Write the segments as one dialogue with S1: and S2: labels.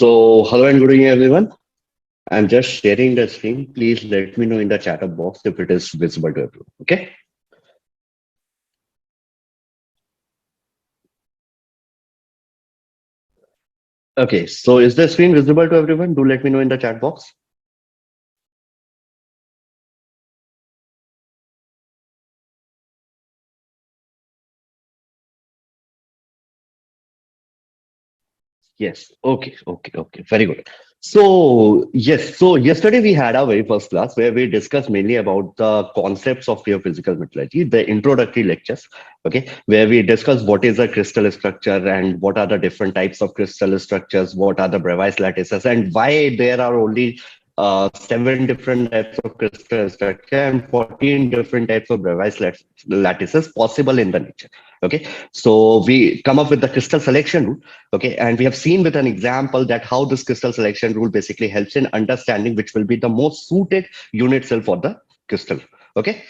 S1: Hello and good evening, everyone. I'm just sharing the screen. Please let me know in the chat box if it is visible to everyone. Okay. Okay. So is the screen visible to everyone? Do let me know in the chat box. Yes. Okay. Okay. Okay. Very good. So yes. So yesterday we had our very first class where we discussed mainly about the concepts of geophysical metallurgy, the introductory lectures. Okay, where we discussed what is a crystal structure and what are the different types of crystal structures, what are the Bravais lattices, and why there are only seven different types of crystal structure and 14 different types of Bravais lattices possible in the nature. Okay, so we come up with the crystal selection rule. Okay, and we have seen with an example that how this crystal selection rule basically helps in understanding which will be the most suited unit cell for the crystal. Okay,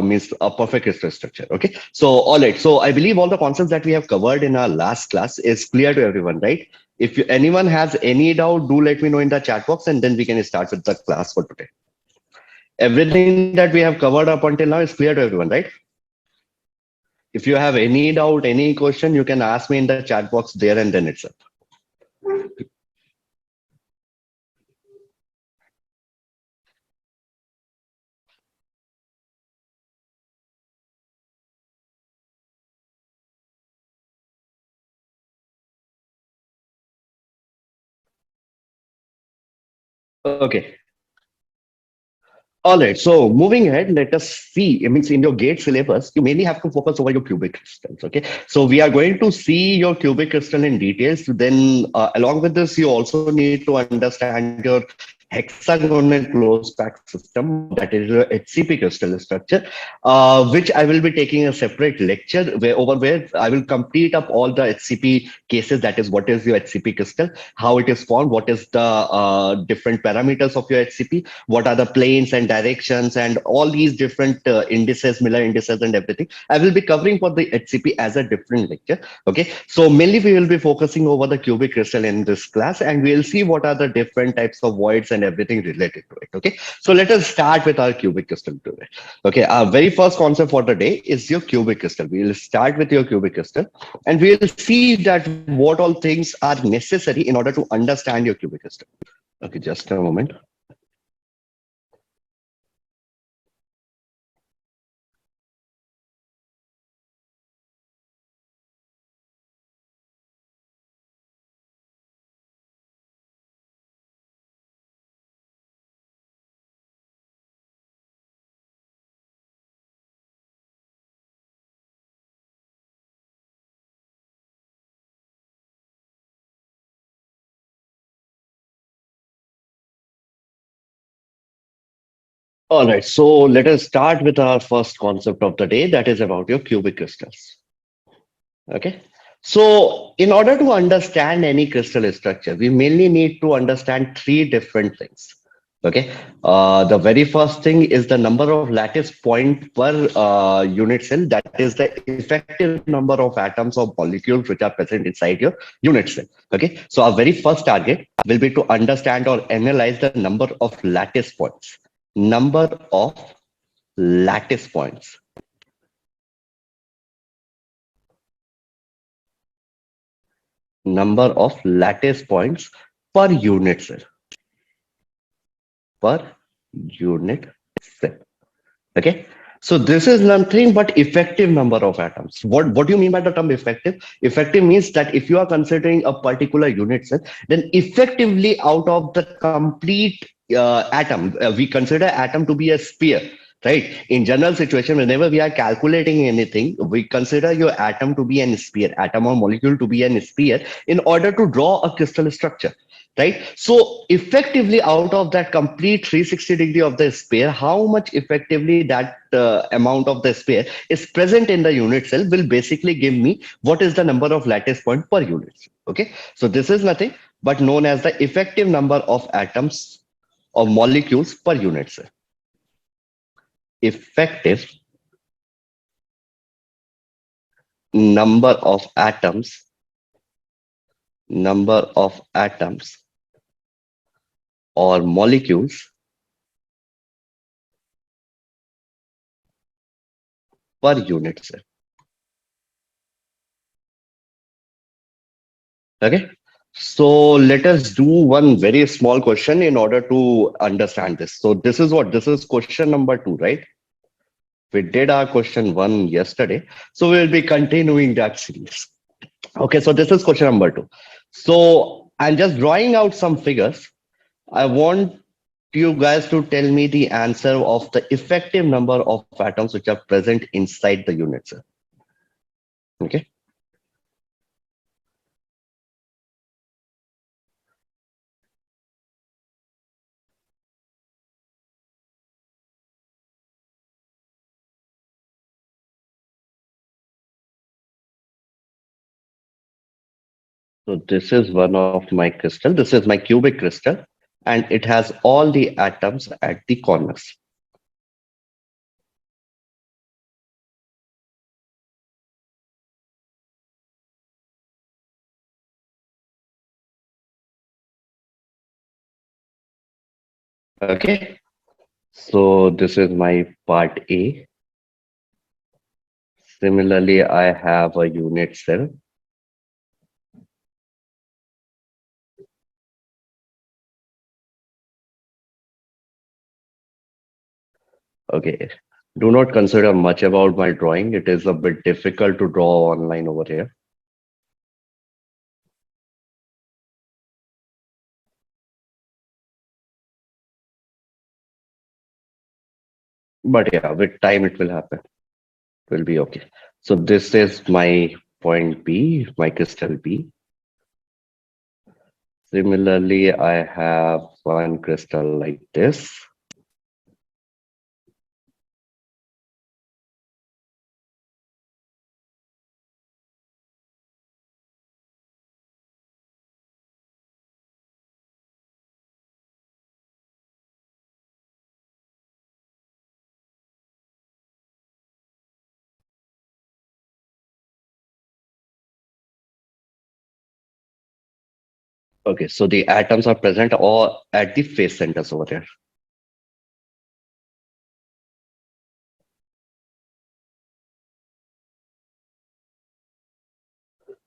S1: means a perfect crystal structure. Okay, so all right, so I believe all the concepts that we have covered in our last class is clear to everyone, right? If anyone has any doubt, do let me know in the chat box, and then we can start with the class for today. Everything that we have covered up until now is clear to everyone, right? If you have any doubt, any question, you can ask me in the chat box there and then itself. Okay. All right, so moving ahead, let us see. It means in your GATE syllabus, you mainly have to focus over your cubic crystals. Okay, so we are going to see your cubic crystal in details. Then, along with this, you also need to understand your hexagonal closed pack system, that is your HCP crystal structure, which I will be taking a separate lecture where I will complete up all the HCP cases. That is, what is your HCP crystal, how it is formed, what is the different parameters of your HCP, what are the planes and directions, and all these different indices, Miller indices, and everything. I will be covering for the HCP as a different lecture. Okay, so mainly we will be focusing over the cubic crystal in this class, and we'll see what are the different types of voids and everything related to it. Okay, so let us start with our cubic crystal today. Okay, our very first concept for the day is your cubic crystal. We will start with your cubic crystal, and we'll see that what all things are necessary in order to understand your cubic crystal. Okay, just a moment. All right, so let us start with our first concept of the day, that is about your cubic crystals. Okay, so in order to understand any crystal structure, we mainly need to understand three different things. Okay, the very first thing is the number of lattice point per unit cell, that is the effective number of atoms or molecules which are present inside your unit cell. Okay, so our very first target will be to understand or analyze the number of lattice points. Number of lattice points. Number of lattice points per unit cell. Per unit cell. Okay. So this is nothing but effective number of atoms. What do you mean by the term effective? Effective means that if you are considering a particular unit cell, then effectively out of the complete atom, we consider atom to be a sphere. Right. In general situation, whenever we are calculating anything, we consider your atom to be an sphere, atom or molecule to be an sphere in order to draw a crystal structure. Right, so effectively out of that complete 360-degree of the sphere, how much effectively that amount of the sphere is present in the unit cell will basically give me what is the number of lattice point per unit cell. Okay, so this is nothing but known as the effective number of atoms or molecules per unit cell. Effective number of atoms or molecules per unit cell. Okay. So let us do one very small question in order to understand this. So this is what? This is question number 2, right? We did our question 1 yesterday. So we'll be continuing that series. Okay, so this is question number 2. So I'm just drawing out some figures. I want you guys to tell me the answer of the effective number of atoms which are present inside the unit cell. Okay. So this is one of my crystal. This is my cubic crystal, and it has all the atoms at the corners. Okay. So this is my part A. Similarly, I have a unit cell. Okay. Do not consider much about my drawing. It is a bit difficult to draw online over here. But yeah, with time it will happen. It will be okay. So this is my point B, my crystal B. Similarly, I have one crystal like this. Okay, so the atoms are present all at the face centers over there.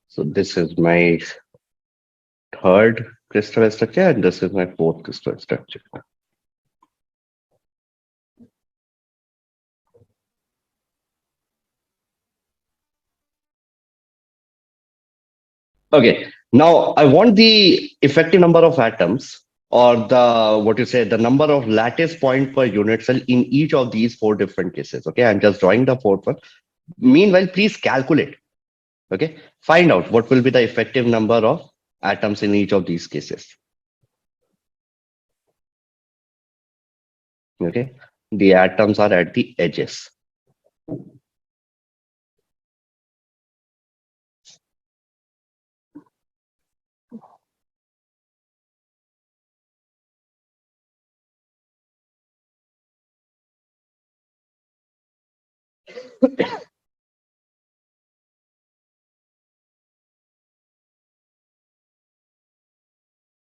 S1: So this is my third crystal structure, and this is my fourth crystal structure. Okay, now I want the effective number of atoms, or the what you say, the number of lattice point per unit cell in each of these 4 different cases. Okay, I'm just drawing the fourth one. Meanwhile, please calculate. Okay, find out what will be the effective number of atoms in each of these cases. Okay, the atoms are at the edges.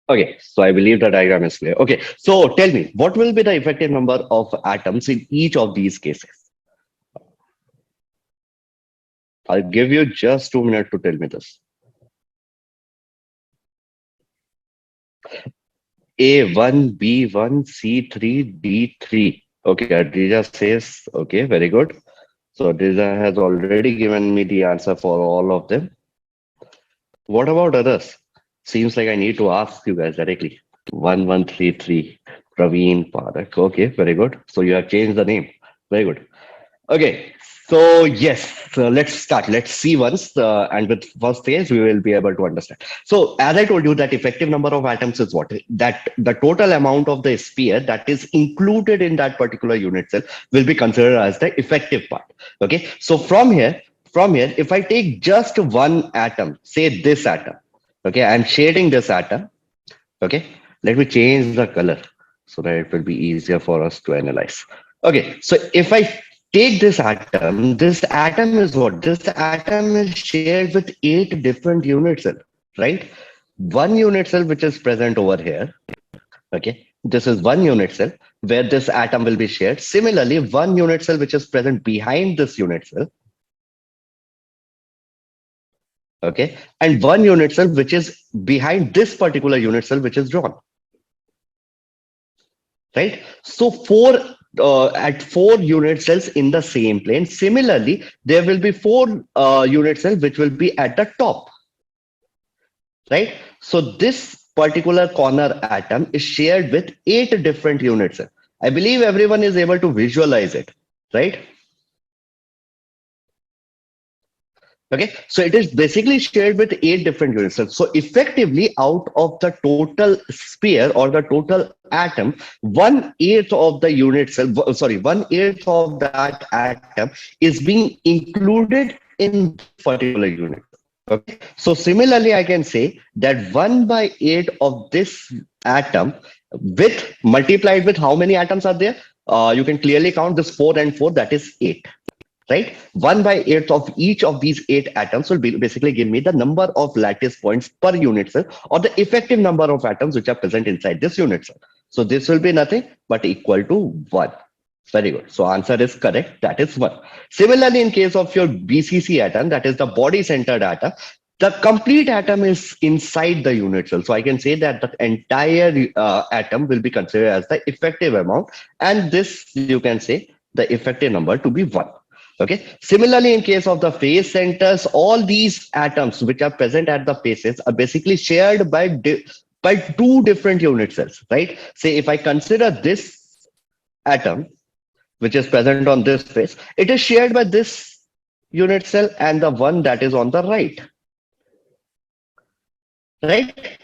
S1: Okay, so I believe the diagram is clear. Okay, so tell me, what will be the effective number of atoms in each of these cases? I'll give you just 2 minutes to tell me this. A1, B1, C3, D3. Okay, Adrija says, okay, very good. So Adrija has already given me the answer for all of them. What about others? Seems like I need to ask you guys directly. 1133, Praveen Padak. Okay, very good. So you have changed the name. Very good. Okay, so yes, so let's start. Let's see once, and with first phase, we will be able to understand. So as I told you, that effective number of atoms is what? That the total amount of the sphere that is included in that particular unit cell will be considered as the effective part. Okay, so from here, if I take just one atom, say this atom, okay, I'm shading this atom. Okay, let me change the color so that it will be easier for us to analyze. Okay, so if I take this atom is what? This atom is shared with 8 different unit cells, right? One unit cell which is present over here, okay, This is one unit cell where this atom will be shared. Similarly, one unit cell which is present behind this unit cell, okay, and one unit cell which is behind this particular unit cell which is drawn, right? So at four unit cells in the same plane. Similarly, there will be four unit cells which will be at the top, right? So this particular corner atom is shared with eight different unit cells. I believe everyone is able to visualize it, right? Okay, so it is basically shared with eight different unit cells. So effectively, out of the total sphere or the total atom, 1/8 of the unit cell, sorry, 1/8 of that atom is being included in this particular unit. Okay, so similarly, I can say that 1/8 of this atom with multiplied with how many atoms are there? You can clearly count this 4 and 4, that is 8, right? 1/8 of each of these eight atoms will basically give me the number of lattice points per unit cell or the effective number of atoms which are present inside this unit cell. So this will be nothing but equal to 1. Very good. So answer is correct. That is 1. Similarly, in case of your BCC atom, that is the body centered atom, the complete atom is inside the unit cell. So I can say that the entire atom will be considered as the effective amount. And this, you can say, the effective number to be 1. Okay. Similarly, in case of the phase centers, all these atoms which are present at the faces are basically shared by two different unit cells, right? Say if I consider this atom, which is present on this face, it is shared by this unit cell and the one that is on the right, right?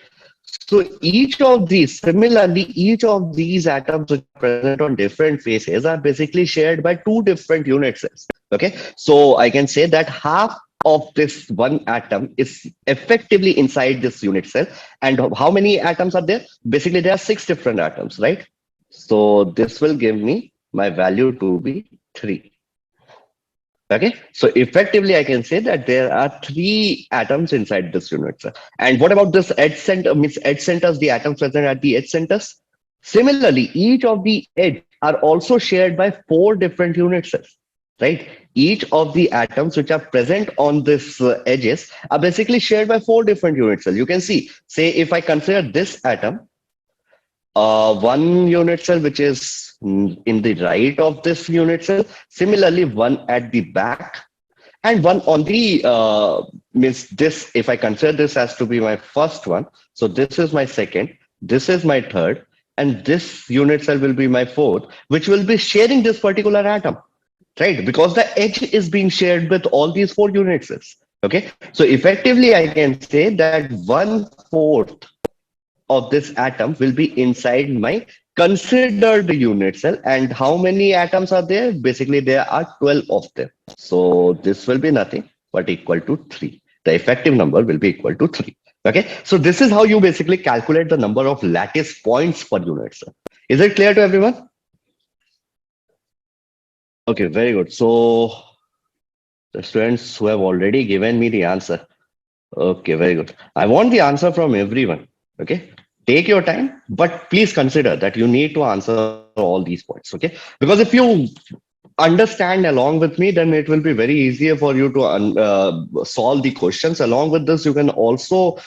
S1: So each of these, similarly, each of these atoms which are present on different faces are basically shared by two different unit cells. Okay, so I can say that half of this one atom is effectively inside this unit cell. And how many atoms are there? Basically, there are six different atoms, right? So this will give me my value to be 3. Okay, so effectively, I can say that there are three atoms inside this unit cell. And what about this edge center? Means edge centers, the atoms present at the edge centers. Similarly, each of the edge are also shared by four different unit cells, right? Each of the atoms which are present on this edges are basically shared by four different unit cells. You can see, say, if I consider this atom, one unit cell which is in the right of this unit cell, similarly one at the back, and one on the means this, if I consider this as to be my first one, so this is my second, this is my third, and this unit cell will be my fourth, which will be sharing this particular atom, right? Because the edge is being shared with all these four unit cells. Okay, so effectively I can say that 1/4 of this atom will be inside my considered unit cell. And how many atoms are there? Basically, there are 12 of them. So this will be nothing but equal to 3. The effective number will be equal to 3. Okay, so this is how you basically calculate the number of lattice points per unit cell. Is it clear to everyone? Okay, very good. So the students who have already given me the answer. Okay, very good. I want the answer from everyone. Okay, take your time, but please consider that you need to answer all these points. Okay, because if you understand along with me, then it will be very easier for you to solve the questions. Along with this, you can also,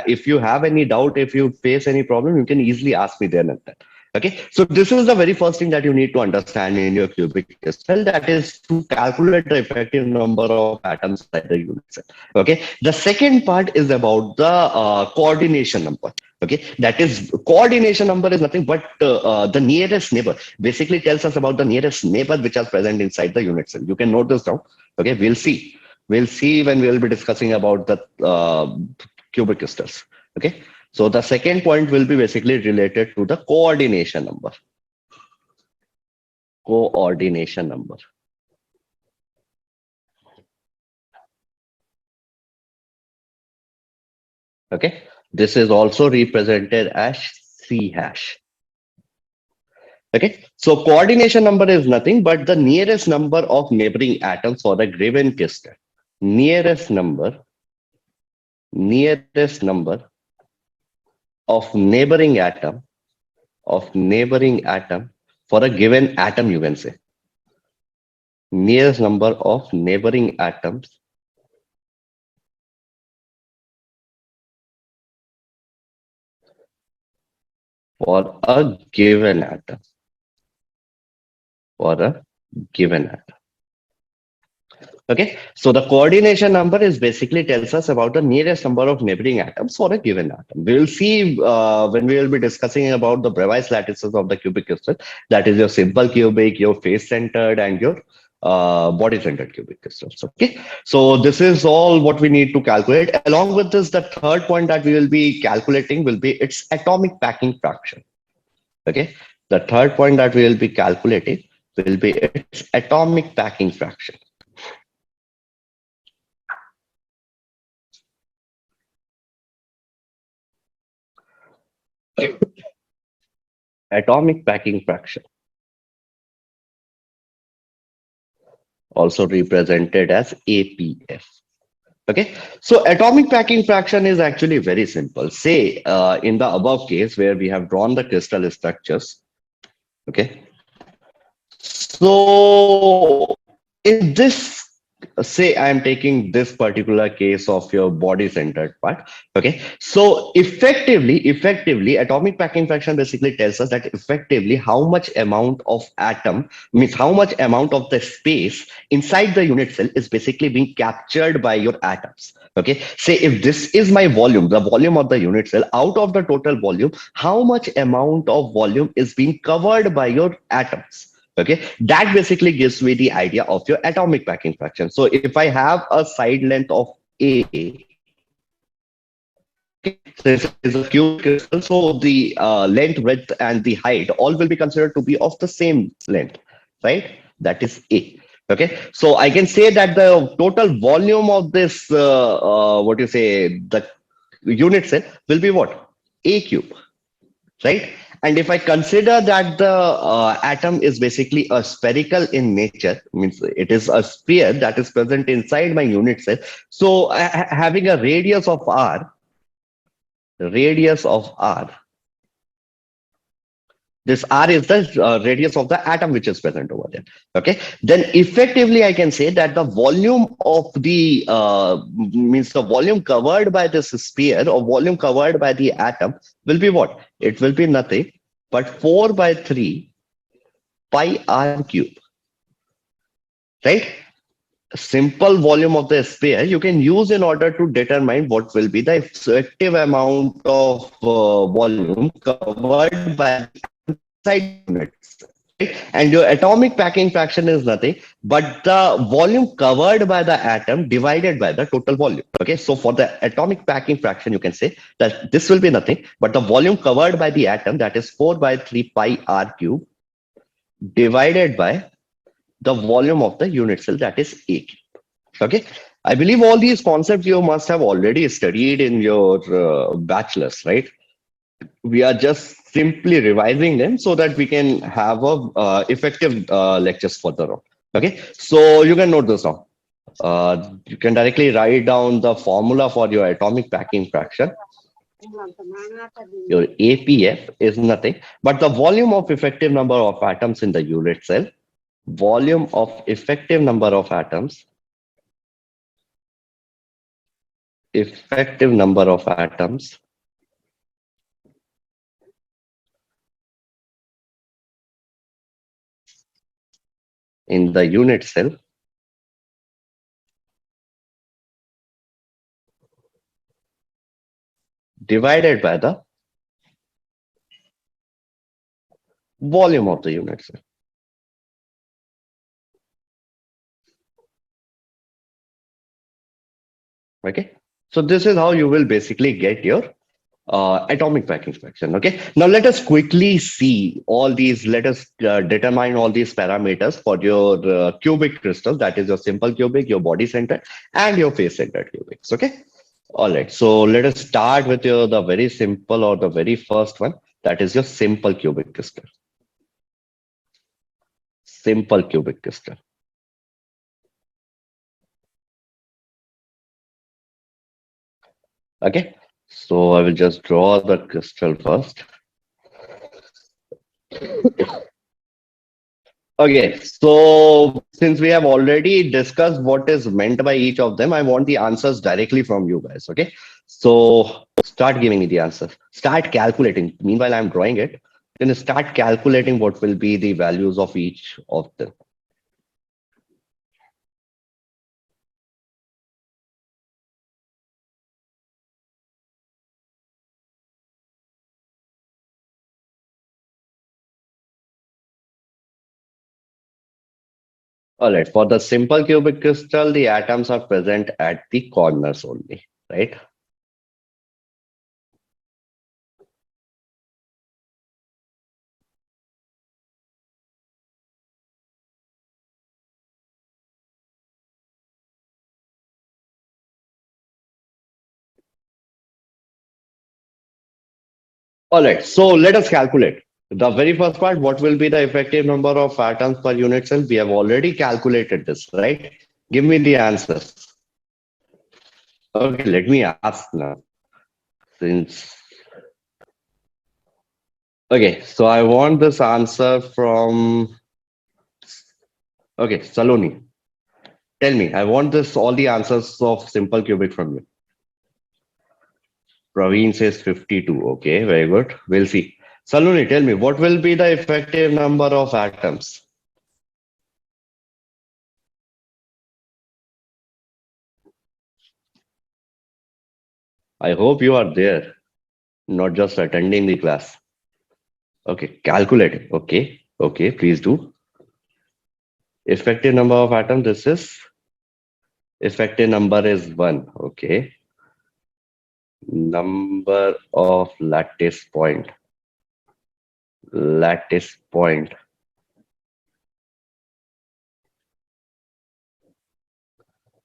S1: if you have any doubt, if you face any problem, you can easily ask me then and then. Okay, so this is the very first thing that you need to understand in your cubic crystal, that is to calculate the effective number of atoms inside the unit cell. Okay, the second part is about the coordination number. Okay, that is, coordination number is nothing but the nearest neighbor. Basically tells us about the nearest neighbor which are present inside the unit cell. You can note this down. Okay, we'll see when we'll be discussing about the cubic crystals. Okay, so the second point will be basically related to the coordination number. Coordination number. Okay, this is also represented as C hash. Okay, so coordination number is nothing but the nearest number of neighboring atoms for a given crystal. Nearest number of neighboring atom of neighboring atom for a given atom, you can say. Nearest number of neighboring atoms for a given atom. For a given atom. Okay, so the coordination number is basically tells us about the nearest number of neighboring atoms for a given atom. We will see when we will be discussing about the Bravais lattices of the cubic crystal. That is your simple cubic, your face-centered, and your body-centered cubic crystals. Okay, so this is all what we need to calculate. Along with this, the third point that we will be calculating will be its atomic packing fraction. Okay, the third point that we will be calculating will be its atomic packing fraction. Atomic packing fraction, also represented as APF. Okay, so atomic packing fraction is actually very simple. Say in the above case where we have drawn the crystal structures. Okay, so in this, say I am taking this particular case of your body centered part. Okay, so effectively atomic packing fraction basically tells us that effectively how much amount of atom, means how much amount of the space inside the unit cell is basically being captured by your atoms. Okay, say if this is my volume, the volume of the unit cell, out of the total volume, how much amount of volume is being covered by your atoms. Okay, that basically gives me the idea of your atomic packing fraction. So if I have a side length of A, okay, so this is a cubic crystal, so the length, width, and the height all will be considered to be of the same length, right? That is A. Okay, so I can say that the total volume of this, what you say, the unit cell will be what? A cube, right? And if I consider that the atom is basically a spherical in nature, means it is a sphere that is present inside my unit cell. So having a radius of r, this r is the radius of the atom which is present over there. Okay, then effectively I can say that the volume of the means the volume covered by this sphere or volume covered by the atom will be what? It will be nothing but 4 by 3 pi r cube, right? Simple volume of the sphere you can use in order to determine what will be the effective amount of volume covered by the inside units, right? And your atomic packing fraction is nothing but the volume covered by the atom divided by the total volume. Okay, so for the atomic packing fraction, you can say that this will be nothing but the volume covered by the atom, that is 4 by 3 pi r cube, divided by the volume of the unit cell, that is A cube. Okay, I believe all these concepts you must have already studied in your bachelor's, right? We are just simply revising them so that we can have a effective lectures further on. Okay, so you can note this down. You can directly write down the formula for your atomic packing fraction. Your APF is nothing but the volume of effective number of atoms in the unit cell. Volume of effective number of atoms. Effective number of atoms in the unit cell divided by the volume of the unit cell. Okay, so this is how you will basically get your atomic packing fraction. Okay, now let us quickly see all these. Let us determine all these parameters for your cubic crystal, that is your simple cubic, your body centered, and your face centered cubics. Okay, all right, so let us start with your the very simple or the very first one, that is your simple cubic crystal. Simple cubic crystal. Okay, so I will just draw the crystal first. Okay, so since we have already discussed what is meant by each of them, I want the answers directly from you guys. Okay, so start giving me the answer. Start calculating. Meanwhile, I'm drawing it. Then start calculating what will be the values of each of them. All right, for the simple cubic crystal, the atoms are present at the corners only, right? All right, so let us calculate. The very first part, what will be the effective number of atoms per unit cell? We have already calculated this, right? Give me the answers. Okay, let me ask now. Since okay, so I want this answer from okay, Saloni. Tell me, I want this all the answers of simple cubic from you. Praveen says 52. Okay, very good. We'll see. Saloni, tell me, what will be the effective number of atoms? I hope you are there, not just attending the class. Okay, calculate. Okay, okay, please do. Effective number of atoms, this is effective number is 1. Okay, number of lattice point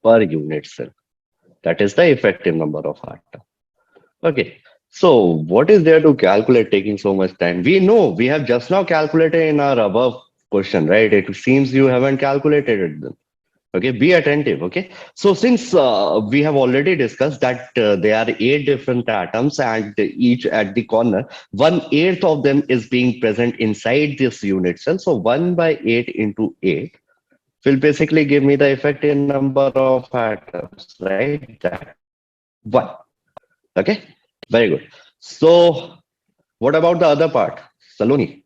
S1: per unit cell. That is the effective number of atoms. Okay, so what is there to calculate taking so much time? We know we have just now calculated in our above question, right? It seems you haven't calculated it then. Okay, be attentive. Okay, so since we have already discussed that there are 8 different atoms and each at the corner, 1/8 of them is being present inside this unit cell. So 1/8 into 8 will basically give me the effective number of atoms, right? That 1. Okay, very good. So what about the other part, Saloni?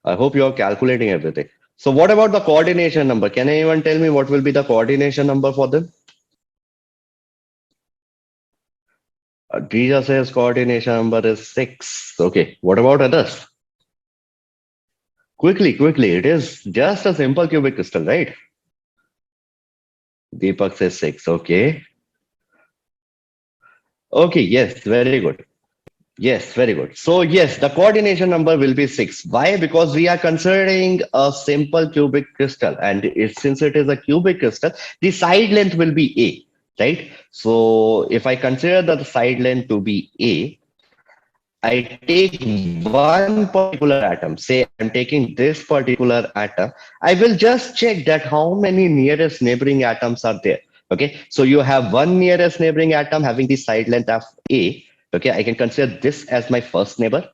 S1: I hope you are calculating everything. So what about the coordination number? Can anyone tell me what will be the coordination number for them? Dija says coordination number is 6. Okay, what about others? Quickly, quickly. It is just a simple cubic crystal, right? Deepak says 6. Okay. Okay, yes, very good. Yes, very good. So yes, the coordination number will be 6. Why? Because we are considering a simple cubic crystal, and since it is a cubic crystal, the side length will be A, right? So if I consider the side length to be A, I take one particular atom, say I'm taking this particular atom, I will just check that how many nearest neighboring atoms are there. Okay, so you have one nearest neighboring atom having the side length of A. Okay, I can consider this as my first neighbor.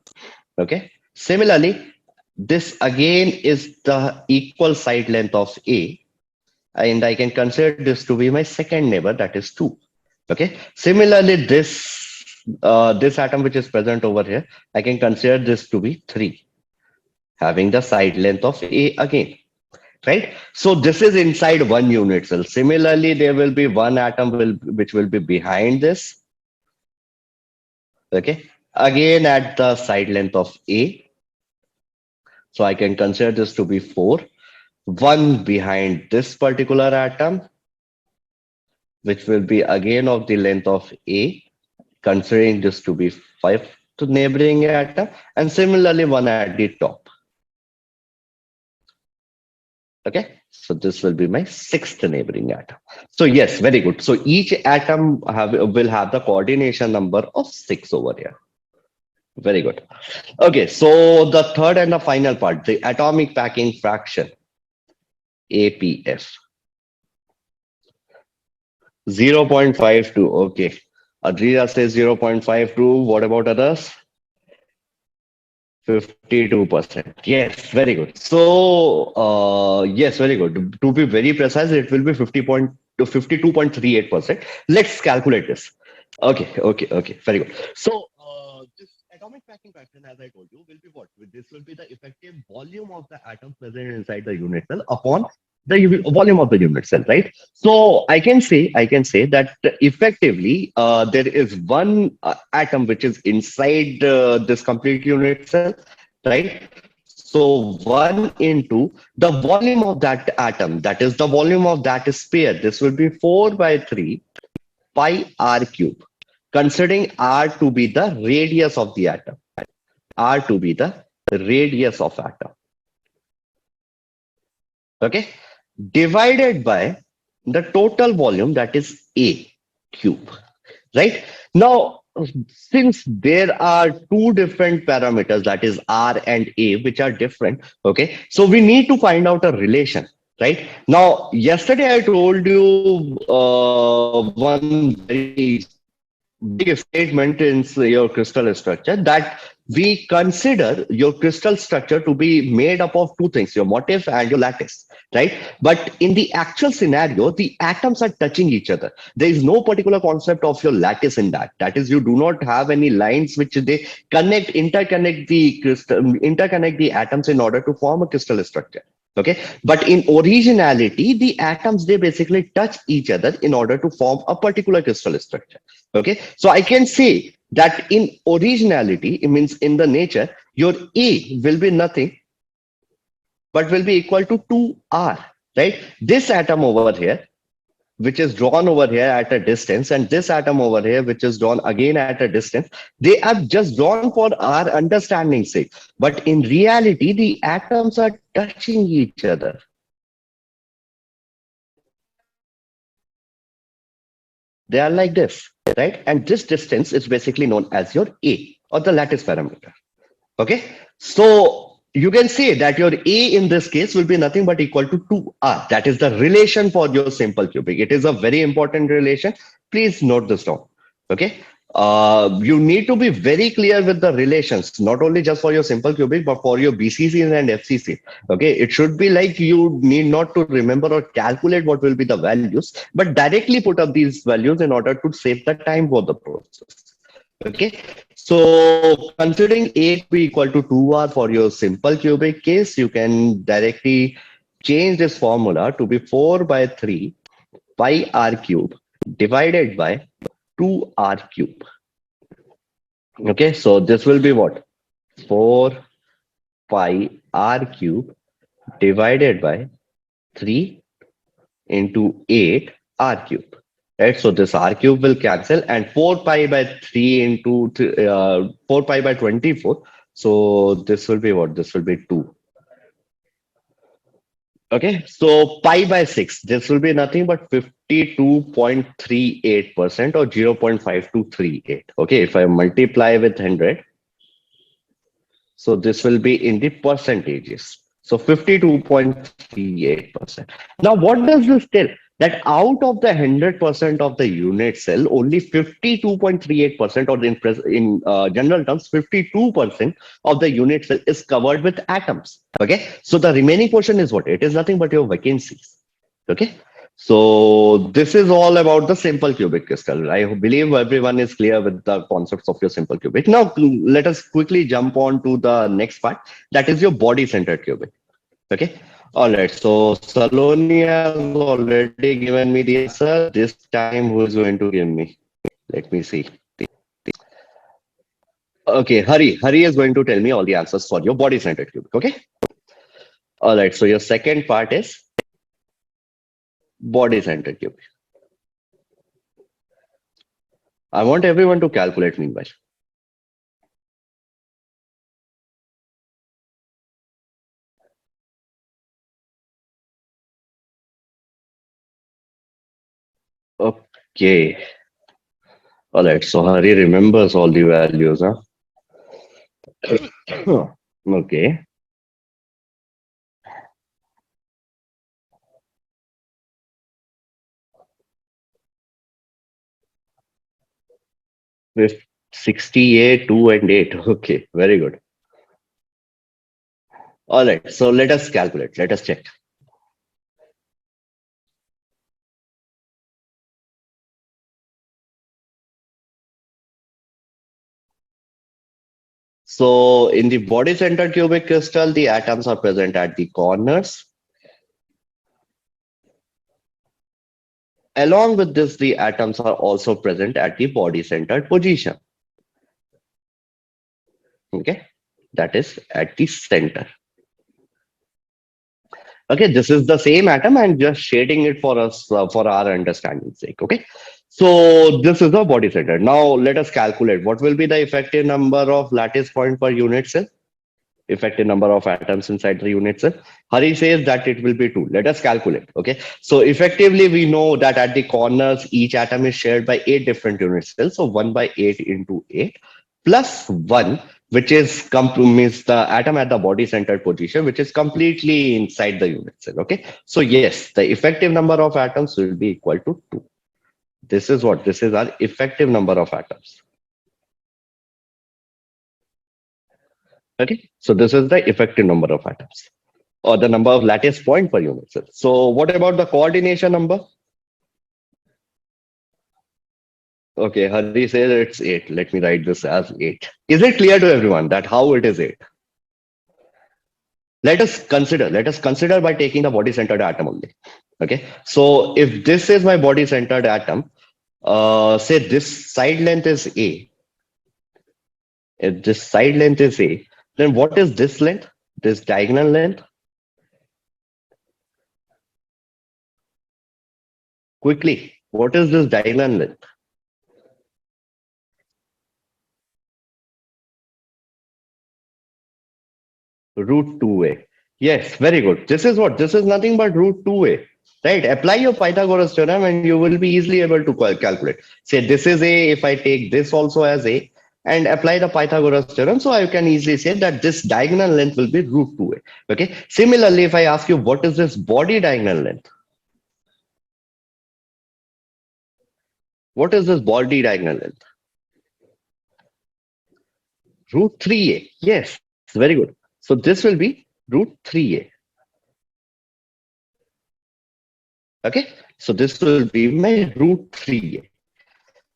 S1: Okay, similarly, this again is the equal side length of A, and I can consider this to be my second neighbor, that is 2. Okay, similarly, this atom which is present over here, I can consider this to be 3, having the side length of A again, right? So this is inside one unit cell. Similarly, there will be one atom which will be behind this, okay, again at the side length of A. So I can consider this to be 4, one behind this particular atom, which will be again of the length of A, considering this to be 5 to neighboring atom, and similarly one at the top. Okay, so this will be my sixth neighboring atom. So yes, very good. So each atom will have the coordination number of 6 over here. Very good. Okay, so the third and the final part, the atomic packing fraction, APF. 0.52. Okay. Adria says 0.52. What about others? 52%. Yes, very good. So, yes, very good. To be very precise, it will be 50 point to 52.38%. Let's calculate this. Okay. Very good. So, this atomic packing pattern, as I told you, will be what? This will be the effective volume of the atoms present inside the unit cell upon the volume of the unit cell, right? So, I can say that effectively, there is one atom which is inside this complete unit cell, right? So 1 into the volume of that atom, that is the volume of that sphere. This will be 4 by 3 pi r cube, considering r to be the radius of the atom. R to be the radius of atom. Okay. Divided by the total volume, that is A cube. Right? Now, since there are two different parameters, that is R and A, which are different, okay, so we need to find out a relation, right? Now, yesterday I told you one very big statement in your crystal structure, that we consider your crystal structure to be made up of two things, your motif and your lattice, right? But in the actual scenario, the atoms are touching each other. There is no particular concept of your lattice in that. That is, you do not have any lines which they interconnect the atoms in order to form a crystal structure. Okay, but in originality, the atoms, they basically touch each other in order to form a particular crystal structure. Okay, so I can say that in originality, it means in the nature, your A will be nothing but will be equal to 2R, right? This atom over here, which is drawn over here at a distance, and this atom over here, which is drawn again at a distance, they are just drawn for our understanding sake. But in reality, the atoms are touching each other. They are like this, right? And this distance is basically known as your A, or the lattice parameter. Okay, so you can say that your A in this case will be nothing but equal to 2R. That is the relation for your simple cubic. It is a very important relation. Please note this down. Okay, you need to be very clear with the relations, not only just for your simple cubic, but for your BCC and FCC. Okay, it should be like you need not to remember or calculate what will be the values, but directly put up these values in order to save the time for the process. Okay, so considering A to be equal to 2R for your simple cubic case, you can directly change this formula to be 4 by 3 pi r cube divided by 2R cube. Okay, so this will be what? 4 pi r cube divided by 3 into 8 r cube. Right, so this r cube will cancel, and 4 pi by 3 into 4 pi by 24. So this will be what? This will be 2. Okay, so pi by 6. This will be nothing but 52.38% or 0.5238. Okay, if I multiply with 100, so this will be in the percentages. So 52.38%. Now, what does this tell? That out of the 100% of the unit cell, only 52.38%, or in general terms, 52% of the unit cell is covered with atoms. Okay. So the remaining portion is what? It is nothing but your vacancies. Okay. So this is all about the simple cubic crystal. I believe everyone is clear with the concepts of your simple cubic. Now let us quickly jump on to the next part. That is your body centered cubic. Okay. All right. So Saloni has already given me the answer. This time, who is going to give me? Let me see. Okay, Hari is going to tell me all the answers for your body centered cubic. Okay. All right. So your second part is body centered cubic. I want everyone to calculate meanwhile. Okay. All right. So Hari remembers all the values, huh? Okay. With 68, 2, and 8. Okay. Very good. All right, so let us calculate. Let us check. So in the body-centered cubic crystal, the atoms are present at the corners. Along with this, the atoms are also present at the body-centered position. Okay, that is at the center. Okay, this is the same atom and just shading it for us for our understanding sake. Okay, so this is the body center. Now let us calculate what will be the effective number of lattice point per unit cell. Effective number of atoms inside the unit cell. Hari says that it will be 2. Let us calculate. Okay. So effectively, we know that at the corners, each atom is shared by 8 different unit cells. So 1 by 8 into 8 plus 1, which is means the atom at the body centered position, which is completely inside the unit cell. Okay. So yes, the effective number of atoms will be equal to 2. This is what? This is our effective number of atoms. Okay. So this is the effective number of atoms, or the number of lattice point per unit cell. So what about the coordination number? Okay, Hari says it's 8. Let me write this as 8. Is it clear to everyone that how it is 8? Let us consider by taking the body centered atom only. Okay, so if this is my body centered atom, say this side length is A. If this side length is A, then what is this length? This diagonal length? Quickly, what is this diagonal length? Root 2a. Yes, very good. This is what? This is nothing but root 2a. Right? Apply your Pythagoras theorem and you will be easily able to calculate. Say this is a, if I take this also as a and apply the Pythagoras theorem, so I can easily say that this diagonal length will be root 2a. Okay. Similarly, if I ask you what is this body diagonal length? What is this body diagonal length? Root 3a. Yes, very good. So this will be root 3a. Okay, so this will be my root 3a.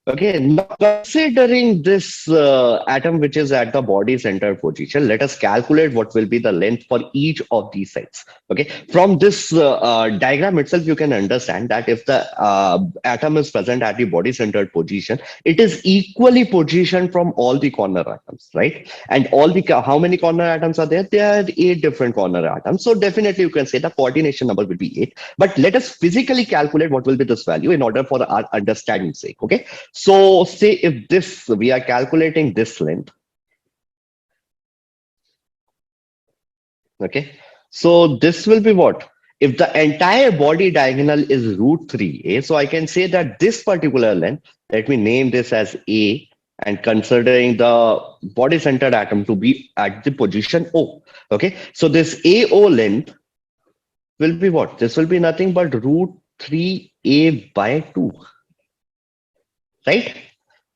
S1: Okay, now considering this atom which is at the body center position, let us calculate what will be the length for each of these sides. Okay, from this diagram itself, you can understand that if the atom is present at the body centered position, it is equally positioned from all the corner atoms, right? And all the how many corner atoms are there? There are 8 different corner atoms. So definitely you can say the coordination number will be 8. But let us physically calculate what will be this value in order for our understanding sake. Okay. So say if this, we are calculating this length. Okay. So this will be what? If the entire body diagonal is root 3a, so I can say that this particular length, let me name this as A, and considering the body centered atom to be at the position O. Okay. So this AO length will be what? This will be nothing but root 3a by 2. Right?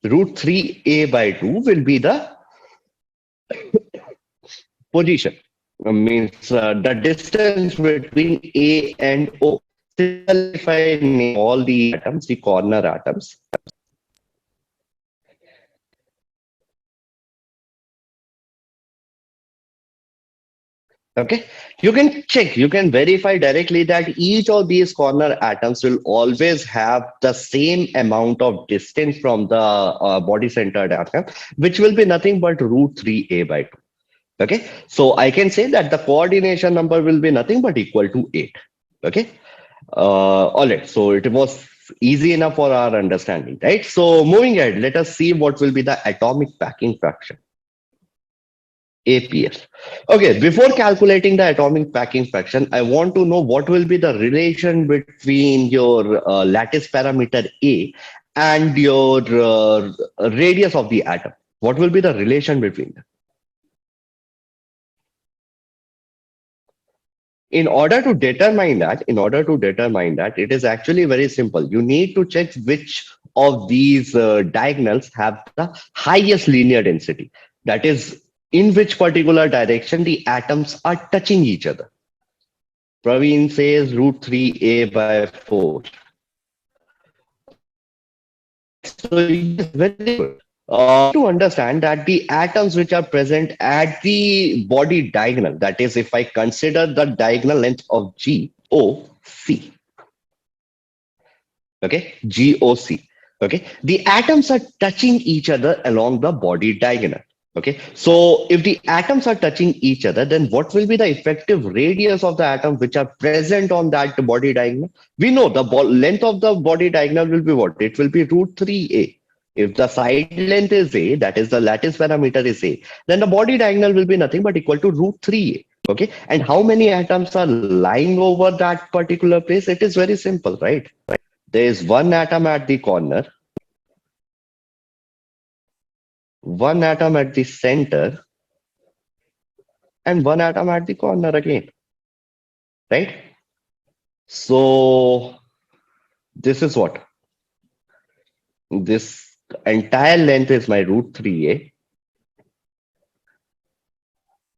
S1: Root 3a by 2 will be the position. Means the distance between A and O. Similarly, if I name all the atoms, the corner atoms, okay, you can check, you can verify directly that each of these corner atoms will always have the same amount of distance from the body centered atom, which will be nothing but root 3a by 2. Okay, so I can say that the coordination number will be nothing but equal to 8. Okay, all right, so it was easy enough for our understanding, right? So moving ahead, let us see what will be the atomic packing fraction, APF. Okay, before calculating the atomic packing fraction, I want to know what will be the relation between your lattice parameter A and your radius of the atom. What will be the relation between them? In order to determine that, it is actually very simple. You need to check which of these diagonals have the highest linear density. That is in which particular direction the atoms are touching each other. Praveen says root 3a by 4. All right, so yes, very good. We need to understand that the atoms which are present at the body diagonal, that is, if I consider the diagonal length of GOC, okay, GOC, okay, the atoms are touching each other along the body diagonal. Okay, so if the atoms are touching each other, then what will be the effective radius of the atoms which are present on that body diagonal? We know the length of the body diagonal will be what? It will be root 3a. If the side length is a, that is the lattice parameter is a, then the body diagonal will be nothing but equal to root 3a. Okay, and how many atoms are lying over that particular place? It is very simple, right? There is one atom at the corner, one atom at the center, and one atom at the corner again, right? So this is what? This entire length is my root 3a.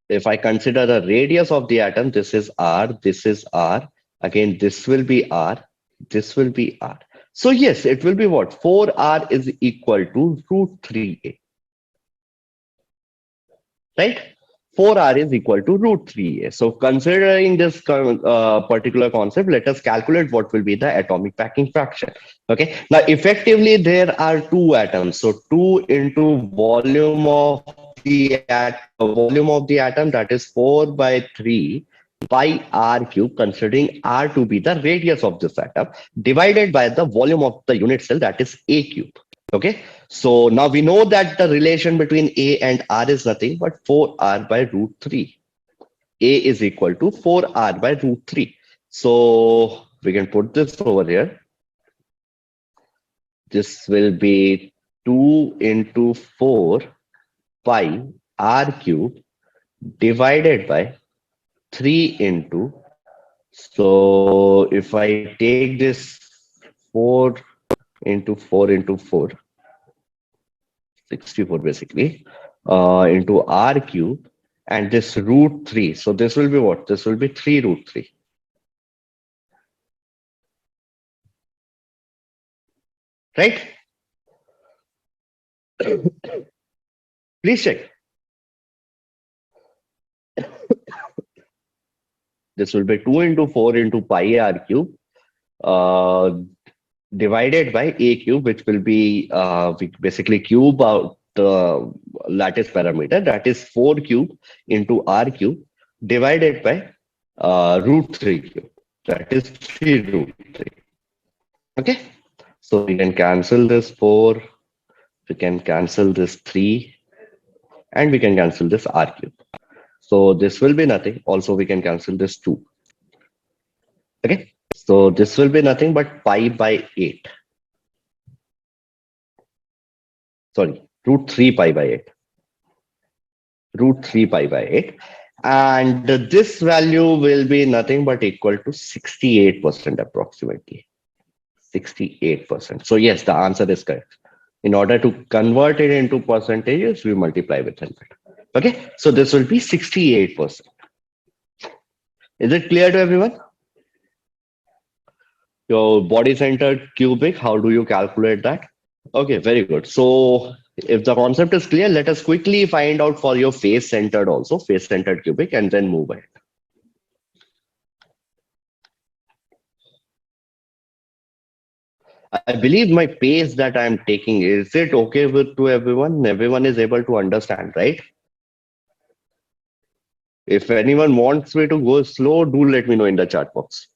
S1: If I consider the radius of the atom, this is r, this is r. Again, this will be r, this will be r. So yes, it will be what? 4r is equal to root 3a, right? 4r is equal to root 3a. So considering this particular concept, let us calculate what will be the atomic packing fraction. Okay. Now, effectively, there are two atoms. So 2 into volume of the atom, that is 4 by 3 pi r cube, considering r to be the radius of this atom, divided by the volume of the unit cell, that is a cube. Okay, so now we know that the relation between A and R is nothing but 4R by root 3. A is equal to 4R by root 3. So we can put this over here. This will be 2 into 4 pi R cube divided by 3 into. So if I take this 4 into 4 into 4, 64 basically, into r cube, and this root 3. So this will be what? This will be 3 root 3. Right? Please check. This will be 2 into 4 into pi r cube uh, divided by a cube, which will be we basically cube out the lattice parameter, that is 4 cube into r cube divided by root 3 cube, that is 3 root 3. Okay, so we can cancel this 4, we can cancel this 3, and we can cancel this r cube. So this will be nothing. Also, we can cancel this 2. Okay, so this will be nothing but pi by 8. Sorry, root 3 pi by 8. Root 3 pi by 8. And this value will be nothing but equal to 68% approximately. 68%. So yes, the answer is correct. In order to convert it into percentages, we multiply with 100. Okay, so this will be 68%. Is it clear to everyone? Your body centered cubic, how do you calculate that? Okay, very good. So if the concept is clear, let us quickly find out for your face centered also, face centered cubic, and then move ahead. I believe my pace that I'm taking, is it okay with to everyone? Everyone is able to understand, right? If anyone wants me to go slow, do let me know in the chat box.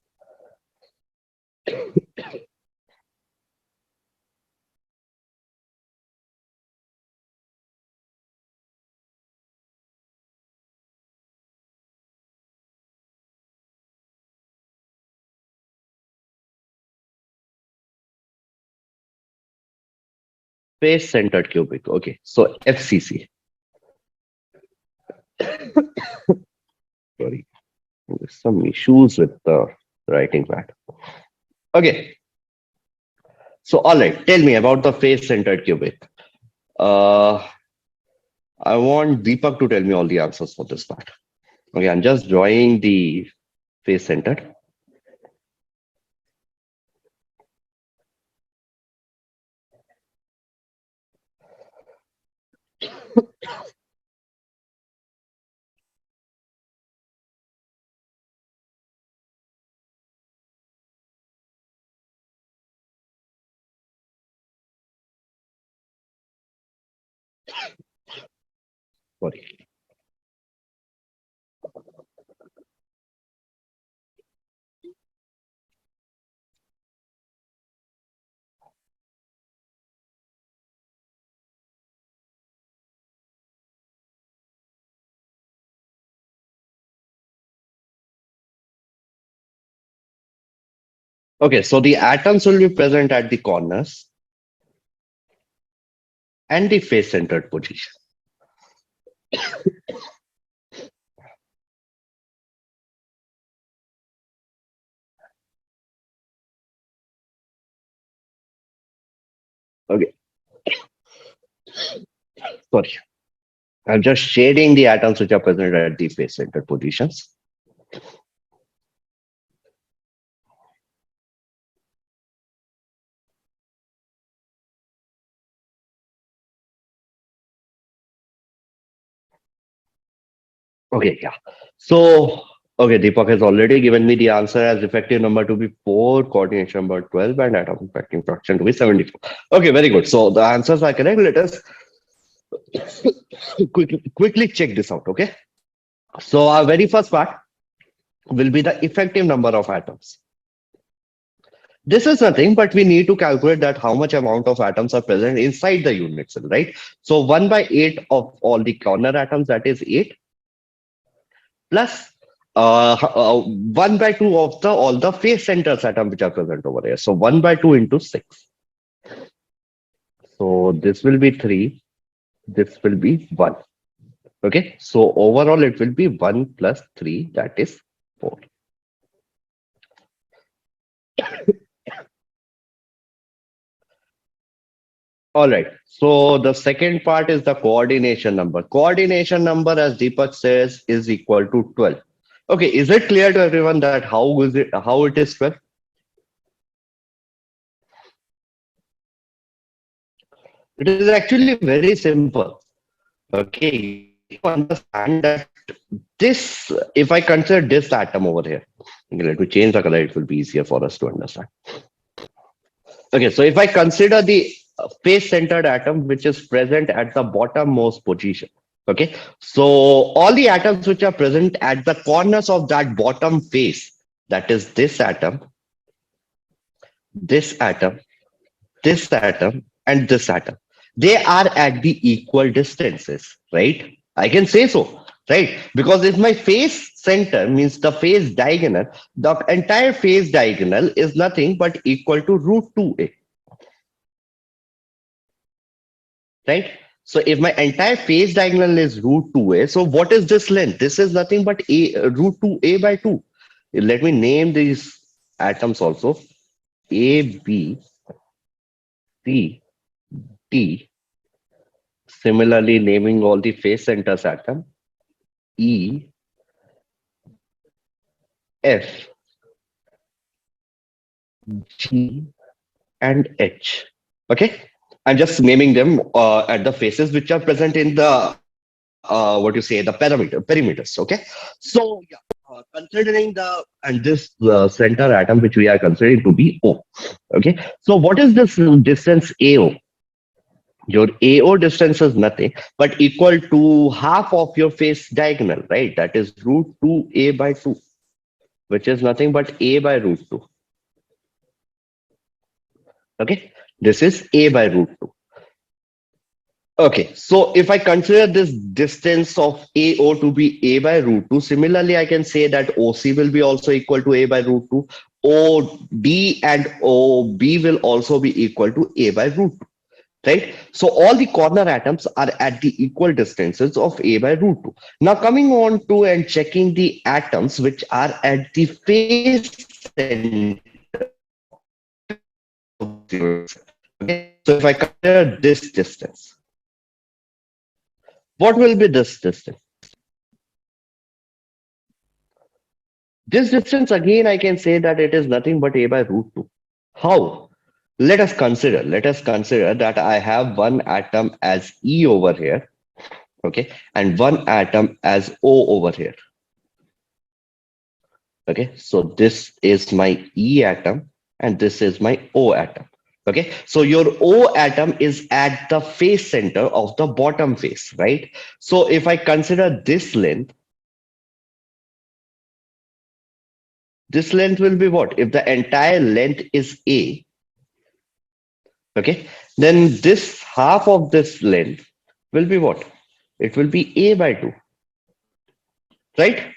S1: Face centered cubic. Okay, so FCC. Sorry, there's some issues with the writing pad. Okay. So, all right, tell me about the face centered cubic. Uh, I want Deepak to tell me all the answers for this part. Okay, I'm just drawing the face centered. Sorry. Okay, so the atoms will be present at the corners and the face centered position. Okay, sorry. I'm just shading the atoms which are present at the face centered positions. Okay, yeah. So, okay, Deepak has already given me the answer as effective number to be 4, coordination number 12, and atom packing fraction to be 74. Okay, very good. So the answers are correct. Let us quickly check this out. Okay. So our very first part will be the effective number of atoms. This is nothing, but we need to calculate that how much amount of atoms are present inside the unit cell, right? So 1 by 8 of all the corner atoms, that is 8, plus 1 by 2 of the all the face centers atom which are present over here. So 1 by 2 into 6. So this will be 3. This will be 1. Okay. So overall it will be 1 plus 3, that is 4. All right. So the second part is the coordination number. Coordination number, as Deepak says, is equal to 12. Okay. Is it clear to everyone that how it is 12? It is actually very simple. Okay. You understand that this, if I consider this atom over here, okay, let me change the color, it will be easier for us to understand. Okay, so if I consider the face centered atom which is present at the bottommost position, okay, so all the atoms which are present at the corners of that bottom face, that is this atom, this atom, and this atom, they are at the equal distances, right? I can say so, right? Because if my face center means the face diagonal, the entire face diagonal is nothing but equal to root 2a, right? So if my entire face diagonal is root 2a, so what is this length? This is nothing but a root 2a by 2. Let me name these atoms also: A, B, C, D. Similarly, naming all the face centers atom: E, F, G, and H. Okay, I'm just naming them at the faces which are present in the what you say, the perimeters. Okay, so yeah, considering the and this center atom which we are considering to be O. Okay, so what is this distance AO? Your AO distance is nothing but equal to half of your face diagonal, right? That is root 2a by 2, which is nothing but a by root 2. Okay, this is a by root 2. Okay, so if I consider this distance of AO to be a by root 2, similarly, I can say that OC will be also equal to a by root 2. OD and OB will also be equal to a by root 2, right? So all the corner atoms are at the equal distances of a by root 2. Now coming on to and checking the atoms which are at the face center. Okay, so if I consider this distance, What will be this distance? This distance again, I can say that it is nothing but a by root 2. How? Let us consider that I have one atom as E over here, okay, and one atom as O over here. Okay, so this is my E atom and this is my O atom. Okay, so your O atom is at the face center of the bottom face, right? So if I consider this length will be what? If the entire length is A, okay, then this half of this length will be what? It will be A by 2, right?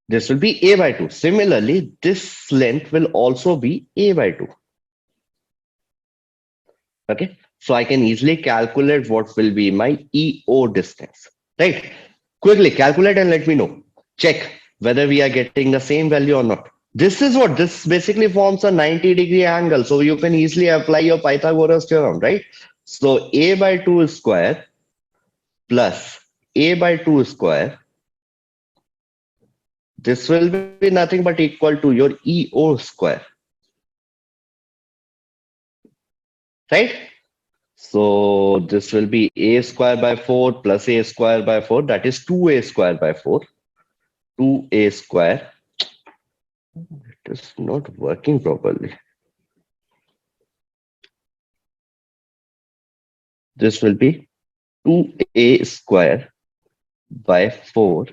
S1: This will be A by 2. Similarly, this length will also be A by 2. Okay, so I can easily calculate what will be my EO distance, right? Quickly calculate and let me know. Check whether we are getting the same value or not. This basically forms a 90-degree angle. So you can easily apply your Pythagoras theorem, right? So A by 2 square plus A by 2 square. This will be nothing but equal to your EO square, right? So this will be A square by 4 plus A square by 4. That is 2A square by 4. 2A square. It is not working properly. This will be 2A square by 4.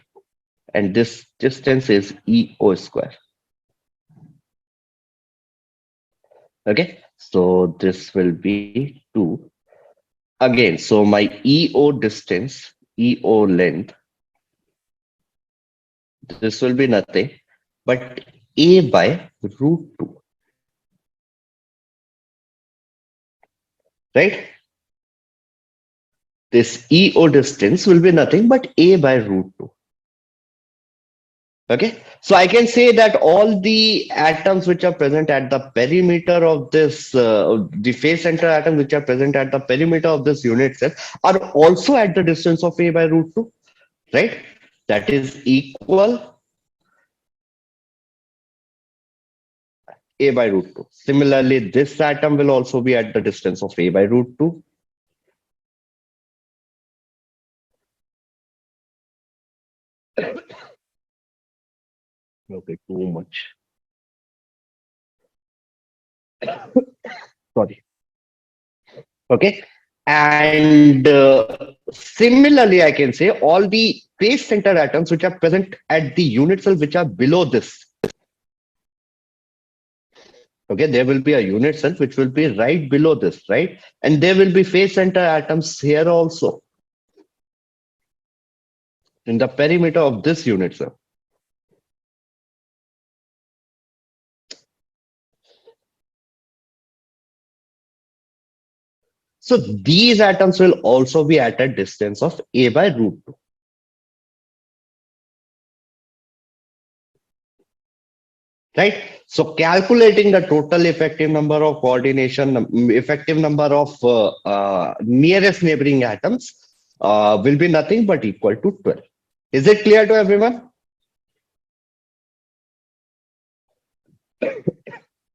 S1: And this distance is EO square. Okay. So this will be 2. Again, so my EO distance, EO length, this will be nothing but A by root 2, right? This EO distance will be nothing but A by root 2. Okay, so I can say that all the atoms which are present at the perimeter of this, the face center atoms which are present at the perimeter of this unit cell are also at the distance of A by root 2, right? That is equal A by root 2. Similarly, this atom will also be at the distance of A by root 2. Okay, too much. Sorry. Okay. And similarly, I can say all the face center atoms which are present at the unit cell which are below this. Okay, there will be a unit cell which will be right below this, right? And there will be face center atoms here also in the perimeter of this unit cell. So these atoms will also be at a distance of A by root 2. Right? So calculating the total effective number of effective number of nearest neighboring atoms will be nothing but equal to 12. Is it clear to everyone?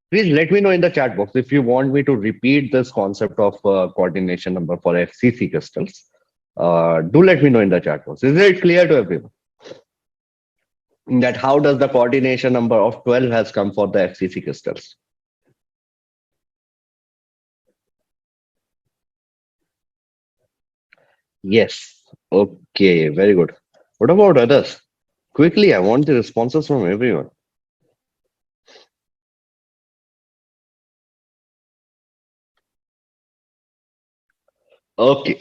S1: Please let me know in the chat box if you want me to repeat this concept of coordination number for FCC crystals. Do let me know in the chat box. Is it clear to everyone? That how does the coordination number of 12 has come for the FCC crystals? Yes. Okay, very good. What about others? Quickly, I want the responses from everyone. Okay.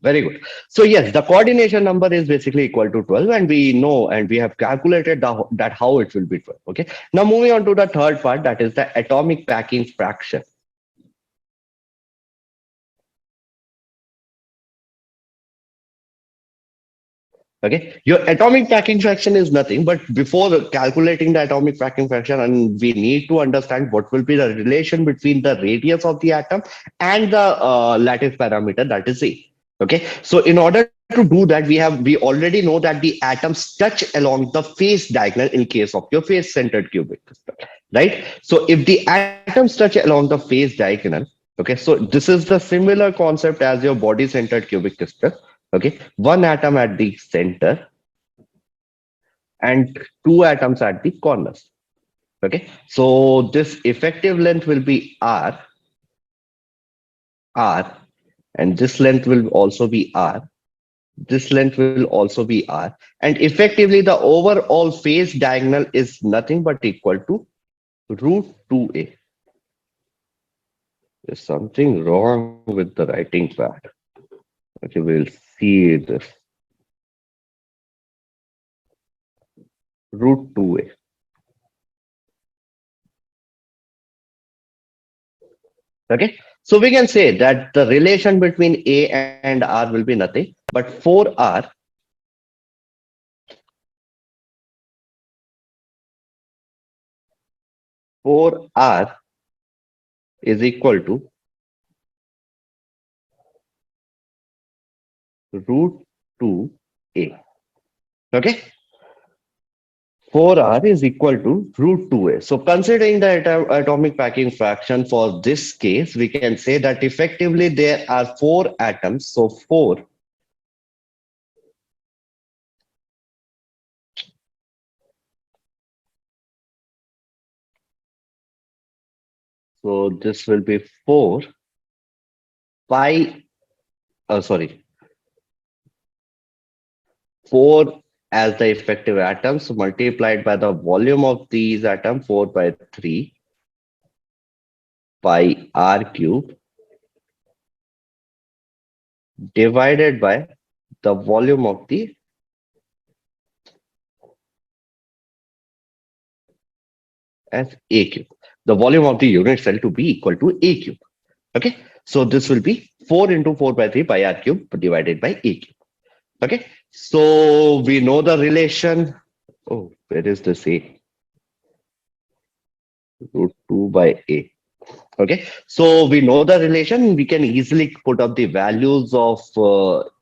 S1: Very good. So yes, the coordination number is basically equal to 12, and we know and we have calculated that how it will be 12. Okay. Now moving on to the third part, that is the atomic packing fraction. Okay, your atomic packing fraction is nothing but before calculating the atomic packing fraction, and we need to understand what will be the relation between the radius of the atom and the lattice parameter, that is A. Okay, so in order to do that, we already know that the atoms touch along the face diagonal in case of your face centered cubic crystal, right? So if the atoms touch along the face diagonal, okay, so this is the similar concept as your body centered cubic crystal. Okay, one atom at the center and two atoms at the corners. Okay, so this effective length will be r, and this length will also be r. This length will also be r, and effectively the overall phase diagonal is nothing but equal to root 2a. There's something wrong with the writing part. Okay, we'll see this. Root 2a. Okay, so we can say that the relation between a and r will be nothing, but for r, 4r is equal to root 2a. Okay, 4r is equal to root 2a. So considering the atomic packing fraction for this case, we can say that effectively there are four atoms. So 4. So this will be 4 pi, sorry, 4 as the effective atoms multiplied by the volume of these atoms, 4 by 3 pi r cube divided by the volume of the as a cube. The volume of the unit cell to be equal to a cube. Okay, so this will be 4 into 4 by 3 pi r cube divided by a cube. Okay, so we know the relation. Oh, where is this a? Root 2 by a. Okay, so we know the relation. We can easily put up the values of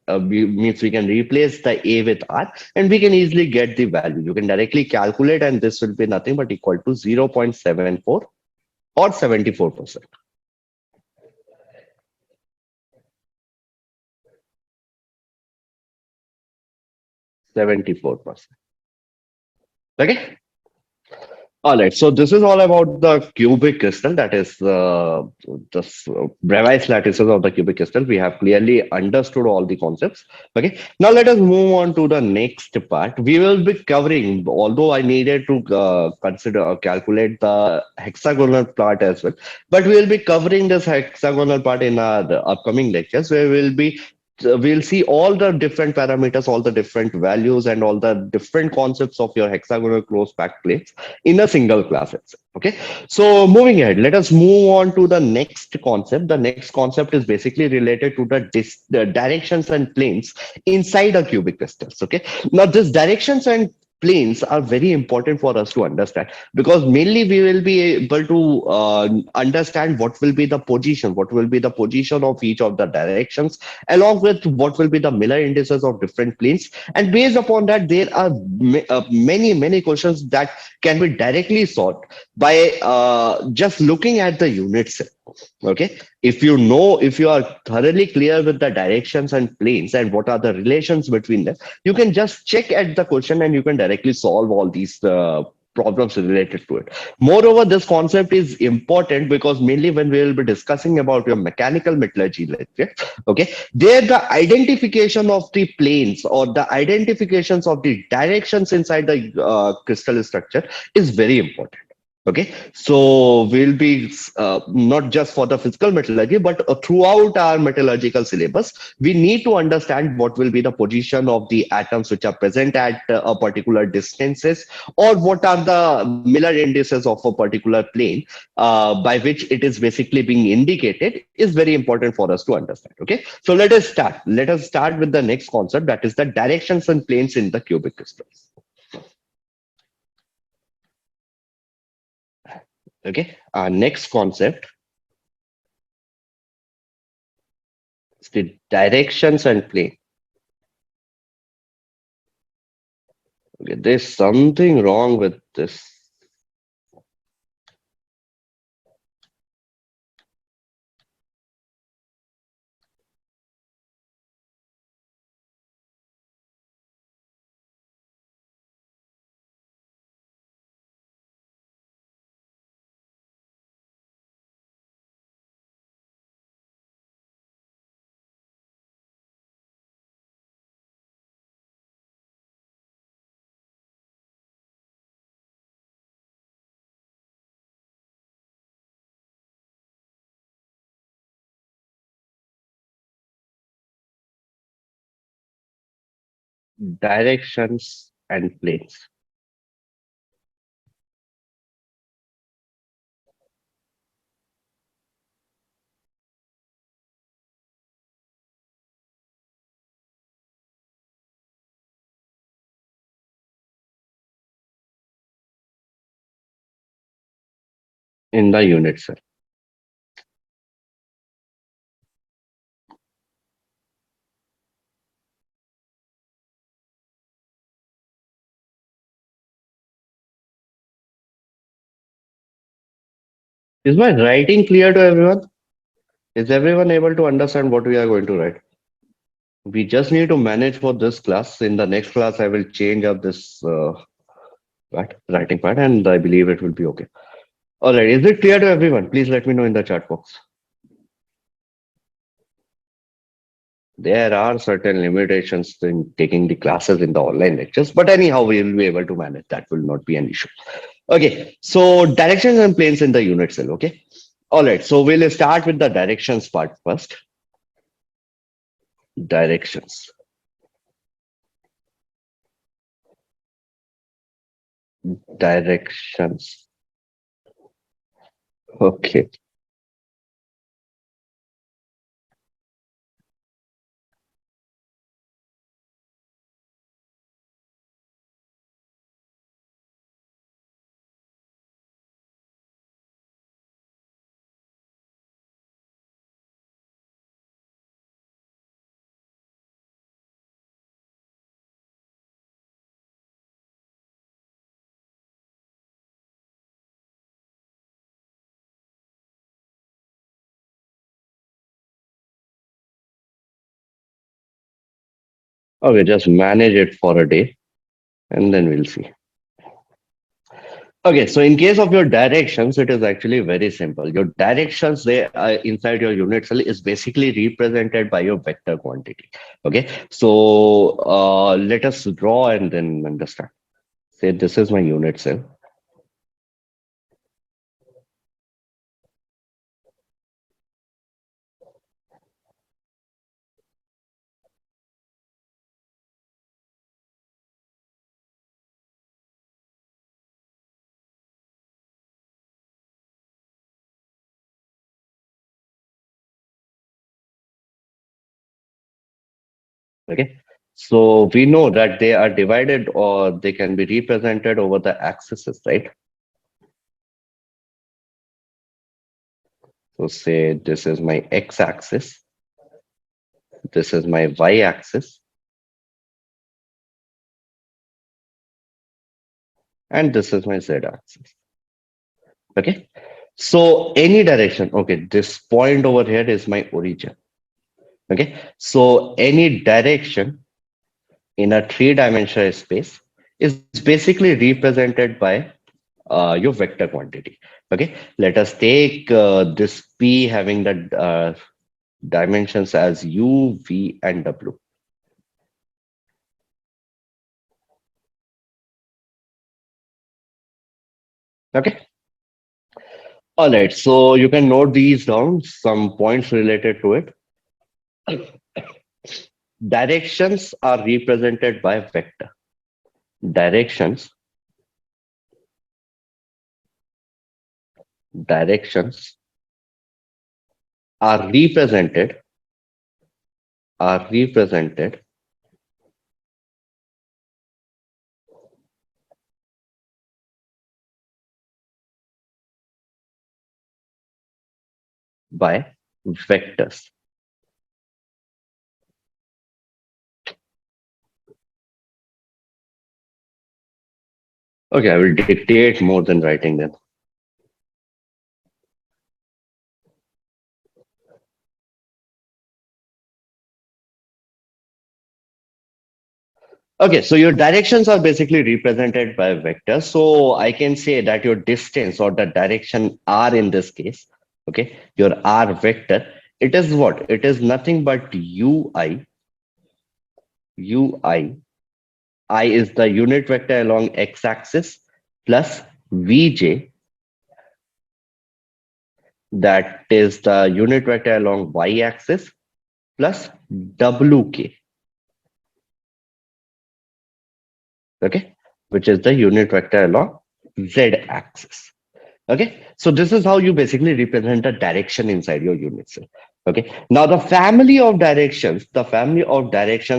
S1: means we can replace the a with r, and we can easily get the value. You can directly calculate, and this will be nothing but equal to 0.74 or 74%. 74%. Okay. All right, so this is all about the cubic crystal, that is Bravais lattices of the cubic crystal. We have clearly understood all the concepts. Okay, now let us move on to the next part. We will be covering, although I needed to consider or calculate the hexagonal part as well, but we will be covering this hexagonal part in our upcoming lectures, where we'll see all the different parameters, all the different values, and all the different concepts of your hexagonal close packed plates in a single class itself. Okay, so moving ahead, let us move on to the next concept. The next concept is basically related to the directions and planes inside a cubic crystals. Okay, now this directions and planes are very important for us to understand, because mainly we will be able to understand what will be the position of each of the directions, along with what will be the Miller indices of different planes. And based upon that, there are many questions that can be directly solved by just looking at the units. Okay, if you are thoroughly clear with the directions and planes and what are the relations between them, you can just check at the question and you can directly solve all these problems related to it. Moreover, this concept is important because mainly when we will be discussing about your mechanical metallurgy lecture, okay, there the identification of the planes or the identifications of the directions inside the crystal structure is very important. Okay, so we'll be not just for the physical metallurgy, but throughout our metallurgical syllabus, we need to understand what will be the position of the atoms which are present at a particular distances, or what are the Miller indices of a particular plane by which it is basically being indicated is very important for us to understand. Okay, so let us start. Let us start with the next concept, that is the directions and planes in the cubic crystals. Okay, our next concept the directions and plane. Okay, there's something wrong with this. Directions and planes. In the unit cell. Is my writing clear to everyone? Is everyone able to understand what we are going to write? We just need to manage for this class. In the next class, I will change up this writing part, and I believe it will be okay. All right. Is it clear to everyone? Please let me know in the chat box. There are certain limitations in taking the classes in the online lectures, but anyhow, we will be able to manage. That will not be an issue. Okay. So directions and planes in the unit cell. Okay. All right. So we'll start with the directions part first. Directions. Directions. Okay. Okay. Just manage it for a day, and then we'll see. Okay, so in case of your directions, it is actually very simple. Your directions they are inside your unit cell is basically represented by your vector quantity. Okay, so let us draw and then understand. Say this is my unit cell. Okay, so we know that they are divided or they can be represented over the axes, right? So say this is my x-axis, this is my y-axis, and this is my z-axis. Okay, so any direction. Okay, this point over here is my origin. Okay, so any direction in a three-dimensional space is basically represented by your vector quantity. Okay, let us take this p having the dimensions as u, v, and w. Okay, all right, so you can note these down, some points related to it. Directions are represented by vector. Directions, directions are represented by vectors. Okay, I will dictate more than writing then. Okay, so your directions are basically represented by vectors. So I can say that your distance or the direction r in this case, okay, your r vector, it is what? It is nothing but ui. I is the unit vector along x-axis plus vj, that is the unit vector along y-axis plus wk, okay, which is the unit vector along z-axis. Okay, so this is how you basically represent the direction inside your unit cell. Okay, now the family of directions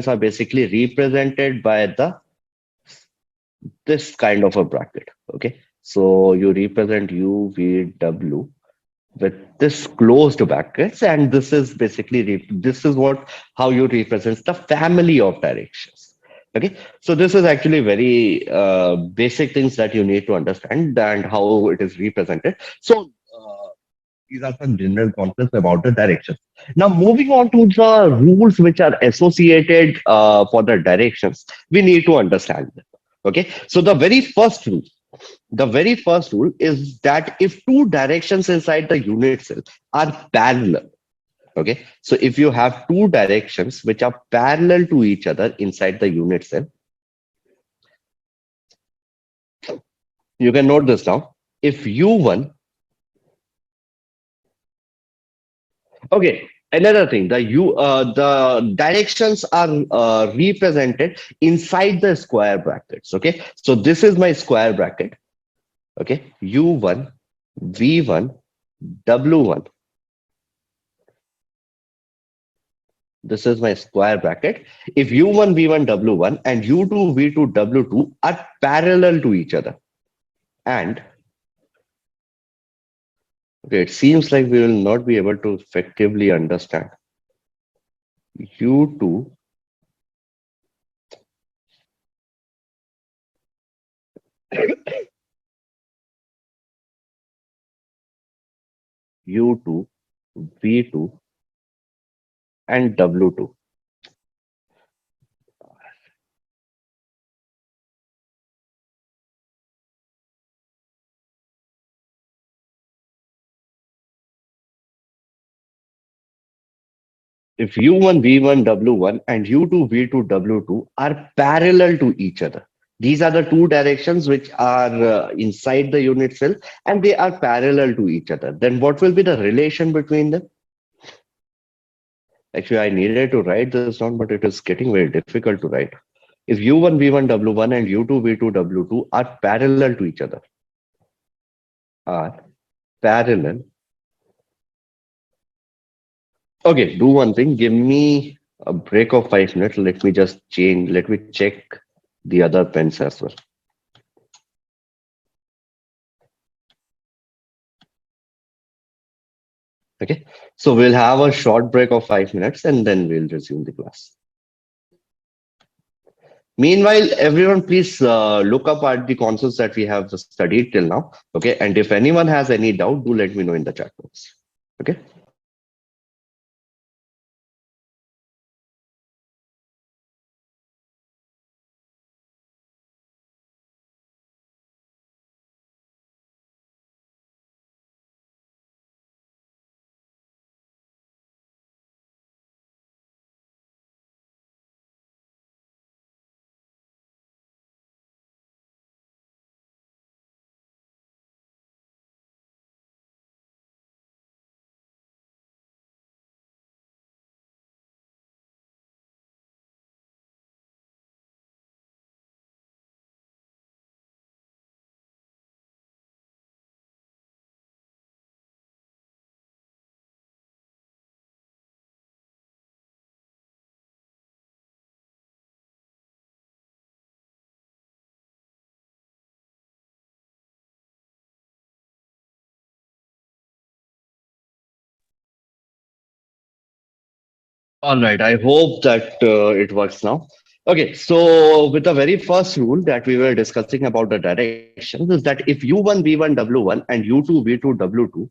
S1: are basically represented by the this kind of a bracket. Okay, so you represent u v w with this closed brackets, and this is basically this is what how you represent the family of directions. Okay, so this is actually very basic things that you need to understand and how it is represented. So these are some general concepts about the directions. Now, moving on to the rules which are associated for the directions, we need to understand them. Okay, so the very first rule is that if two directions inside the unit cell are parallel, okay, so if you have two directions which are parallel to each other inside the unit cell, you can note this now. If u1, okay, another thing, the directions are represented inside the square brackets. Okay, so this is my square bracket. Okay, u1, v1, w1. This is my square bracket. If u1, v1, w1 and u2, v2, w2 are parallel to each other, and okay, it seems like we will not be able to effectively understand u2, u2, v2, and w2. If u1, v1, w1 and u2, v2, w2 are parallel to each other, these are the two directions which are inside the unit cell and they are parallel to each other. Then what will be the relation between them? Actually, I needed to write this down, but it is getting very difficult to write. If u1, v1, w1 and u2, v2, w2 are parallel to each other, are parallel. Okay, do one thing. Give me a break of 5 minutes. Let me just change. Let me check the other pens as well. Okay, so we'll have a short break of 5 minutes and then we'll resume the class. Meanwhile, everyone, please look up at the concepts that we have studied till now. Okay, and if anyone has any doubt, do let me know in the chat box. Okay. All right. I hope that it works now. Okay, so with the very first rule that we were discussing about the directions is that if U1 V1 W1 and U2 V2 W2,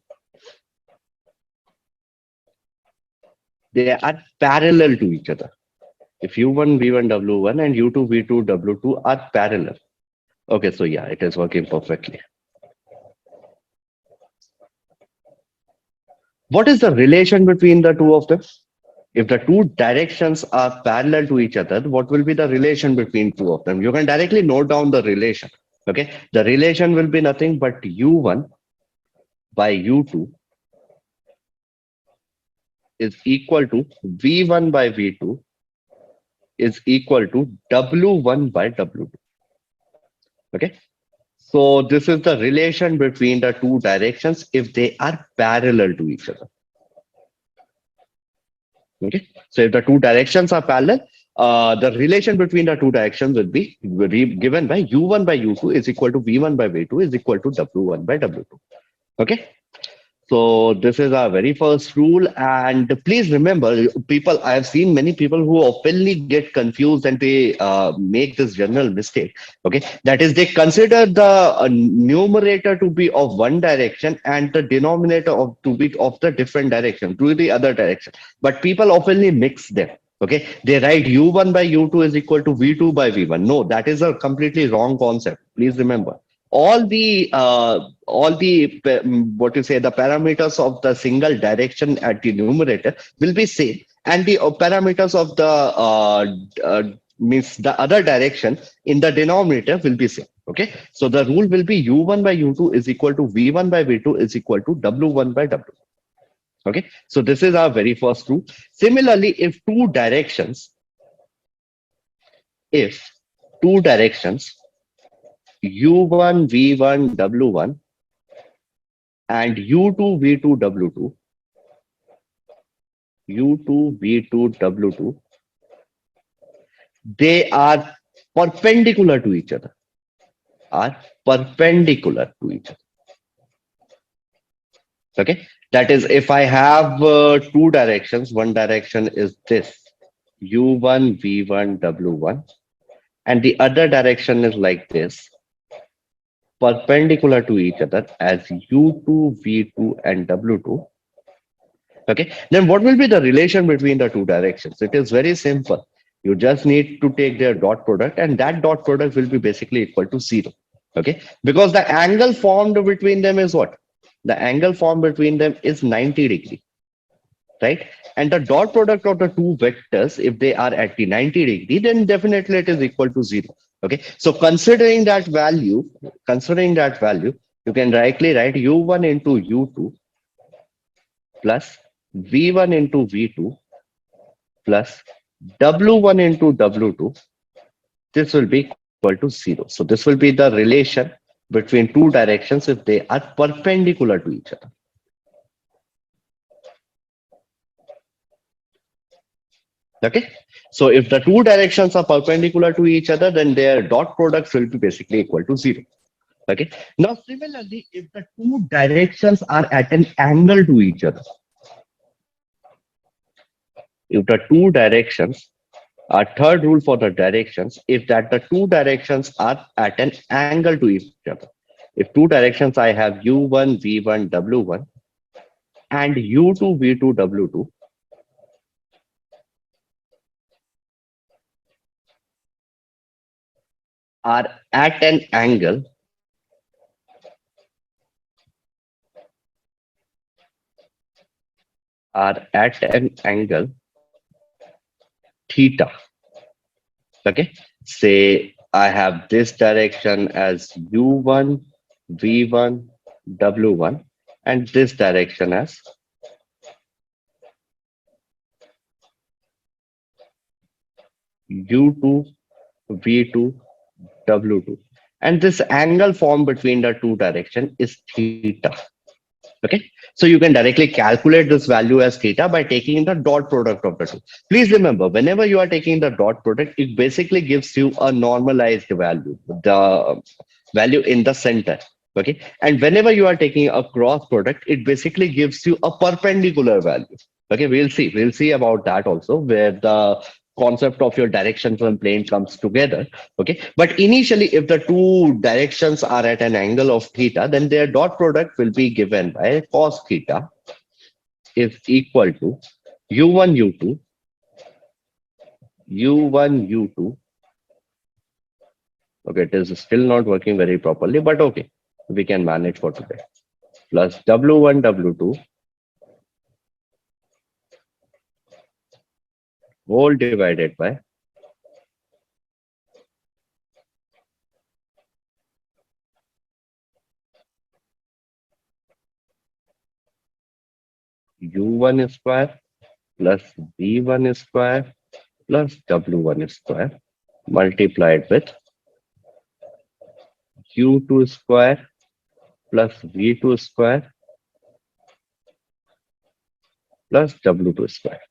S1: they are parallel to each other. If U1 V1 W1 and U2 V2 W2 are parallel. Okay, so yeah, it is working perfectly. What is the relation between the two of them? If the two directions are parallel to each other, what will be the relation between two of them? You can directly note down the relation. Okay, the relation will be nothing but U1 by U2 is equal to V1 by V2 is equal to W1 by W2. Okay, so this is the relation between the two directions if they are parallel to each other. Okay, so if the two directions are parallel, the relation between the two directions will be given by U1 by U2 is equal to V1 by V2 is equal to W1 by W2. Okay, so this is our very first rule. And please remember, people, I have seen many people who openly get confused and they make this general mistake. Okay, that is they consider the numerator to be of one direction and the denominator of to be of the different direction, to the other direction. But people openly mix them. Okay, they write U1 by U2 is equal to V2 by V1. No, that is a completely wrong concept. Please remember all the what you say the parameters of the single direction at the numerator will be same, and the parameters of the means the other direction in the denominator will be same. Okay, so the rule will be U1 by U2 is equal to V1 by V2 is equal to W1 by W. Okay, so this is our very first rule. Similarly, if two directions U1 V1 W1 and U2 V2 W2, they are perpendicular to each other. Are perpendicular to each other. Okay, that is, if I have two directions, one direction is this U1 V1 W1, and the other direction is like this, perpendicular to each other as U2 V2 and W2. Okay, then what will be the relation between the two directions? It is very simple. You just need to take their dot product, and that dot product will be basically equal to 0. Okay, because the angle formed between them is what? The angle formed between them is 90-degree, right? And the dot product of the two vectors, if they are at the 90-degree, then definitely it is equal to 0. Okay, so considering that value, you can directly write U1 into U2 plus V1 into V2 plus W1 into W2. This will be equal to 0. So this will be the relation between two directions if they are perpendicular to each other. Okay, so if the two directions are perpendicular to each other, then their dot products will be basically equal to 0. Okay, now similarly, if the two directions are at an angle to each other, if the two directions, our third rule for the directions, if that the two directions are at an angle to each other. If two directions I have U1 V1 W1 and U2 V2 W2, are at an angle, theta. Okay, say I have this direction as U1 V1 W1 and this direction as U2 V2 W2, and this angle formed between the two direction is theta. Okay, so you can directly calculate this value as theta by taking the dot product of the two. Please remember, whenever you are taking the dot product, it basically gives you a normalized value, the value in the center. Okay, and whenever you are taking a cross product, it basically gives you a perpendicular value. Okay, we'll see about that also, where the concept of your directions and plane comes together. Okay, but initially, if the two directions are at an angle of theta, then their dot product will be given by cos theta is equal to u1 u2 u1 u2. Okay, it is still not working very properly, but okay, we can manage for today. Plus w1 w2 whole divided by u1 square plus v1 square plus w1 square multiplied with u2 square plus v2 square plus w2 square.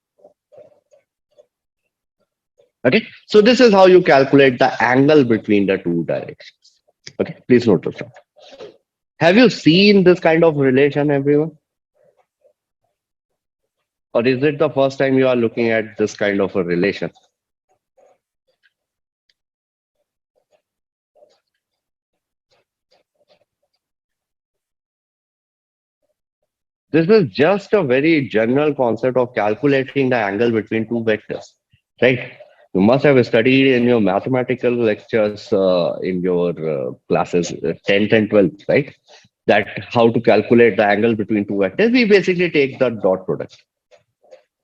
S1: Okay, so this is how you calculate the angle between the two directions. Okay, please note this down. Have you seen this kind of relation, everyone? Or is it the first time you are looking at this kind of a relation? This is just a very general concept of calculating the angle between two vectors, right? You must have studied in your mathematical lectures in your classes 10th and 12th, right? That how to calculate the angle between two vectors. We basically take the dot product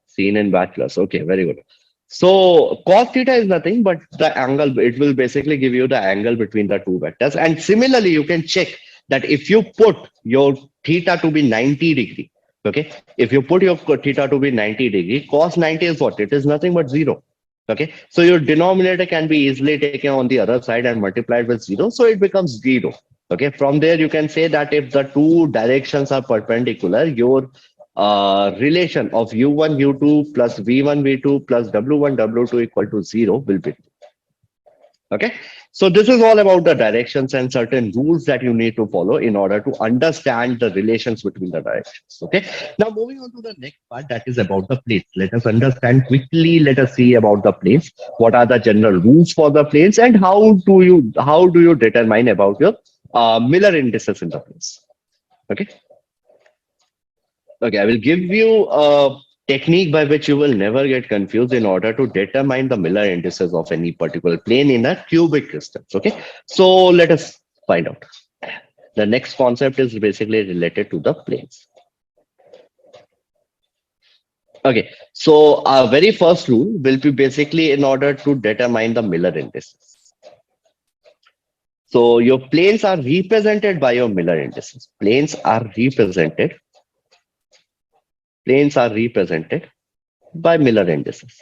S1: seen in bachelor's. Okay, very good. So cos theta is nothing but the angle. It will basically give you the angle between the two vectors. And similarly, you can check that if you put your theta to be 90 degree, okay, if you put your theta to be 90 degree, cos 90 is what? It is nothing but zero. Okay, so your denominator can be easily taken on the other side and multiplied with zero, so it becomes zero. Okay, from there you can say that if the two directions are perpendicular, your relation of u1 u2 plus v1 v2 plus w1 w2 equal to 0 will be. Okay, so this is all about the directions and certain rules that you need to follow in order to understand the relations between the directions. Okay, now moving on to the next part, that is about the planes. Let us understand quickly. Let us see about the planes. What are the general rules for the planes, and how do you determine about your Miller indices in the planes? Okay. Okay, I will give you a technique by which you will never get confused in order to determine the Miller indices of any particular plane in a cubic crystal. Okay, so let us find out. The next concept is basically related to the planes. Okay, so our very first rule will be basically in order to determine the Miller indices. So your planes are represented by your Miller indices. Planes are represented by Miller indices.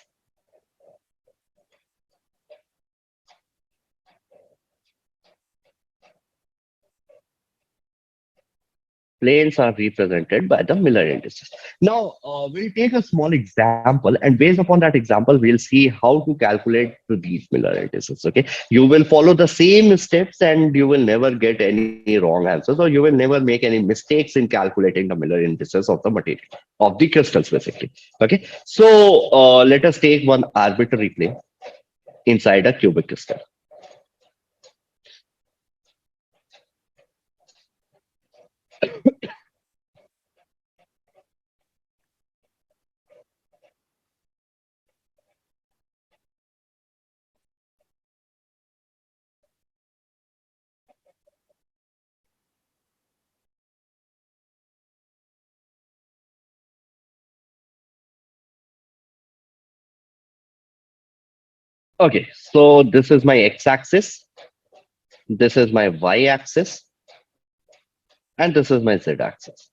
S1: Planes are represented by the Miller indices. Now, we'll take a small example, and based upon that example, we'll see how to calculate these Miller indices. Okay, you will follow the same steps, and you will never get any wrong answers, or you will never make any mistakes in calculating the Miller indices of the material of the crystals, basically. Okay, so let us take one arbitrary plane inside a cubic crystal. Okay, so this is my x-axis, this is my y-axis, and this is my z-axis.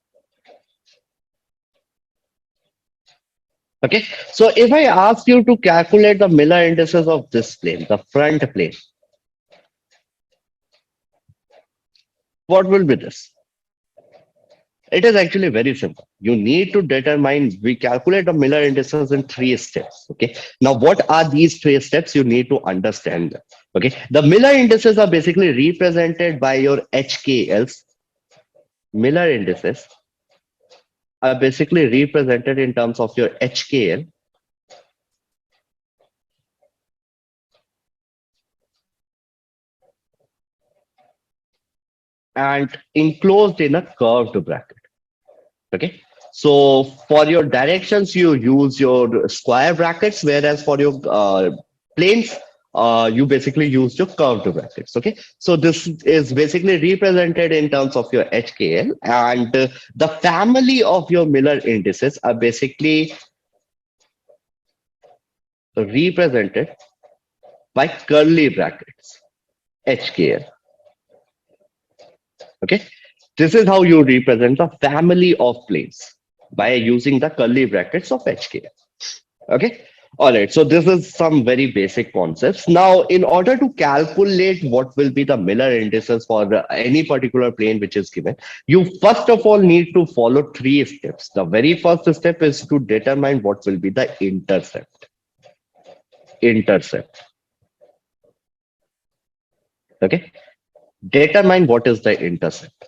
S1: Okay, so if I ask you to calculate the Miller indices of this plane, the front plane, what will be this? It is actually very simple. You need to determine, we calculate the Miller indices in 3 steps. Okay, now what are these 3 steps? You need to understand them. Okay, the Miller indices are basically represented by your HKLs. Miller indices are basically represented in terms of your HKL and enclosed in a curved bracket. Okay. So for your directions, you use your square brackets, whereas for your planes, you basically use your curved brackets. Okay. So this is basically represented in terms of your HKL, and the family of your Miller indices are basically represented by curly brackets, HKL. Okay. This is how you represent the family of planes by using the curly brackets of HKL. Okay. All right. So this is some very basic concepts. Now, in order to calculate what will be the Miller indices for any particular plane which is given, you first of all need to follow three steps. The very first step is to determine what will be the intercept. Intercept. Okay. Determine what is the intercept.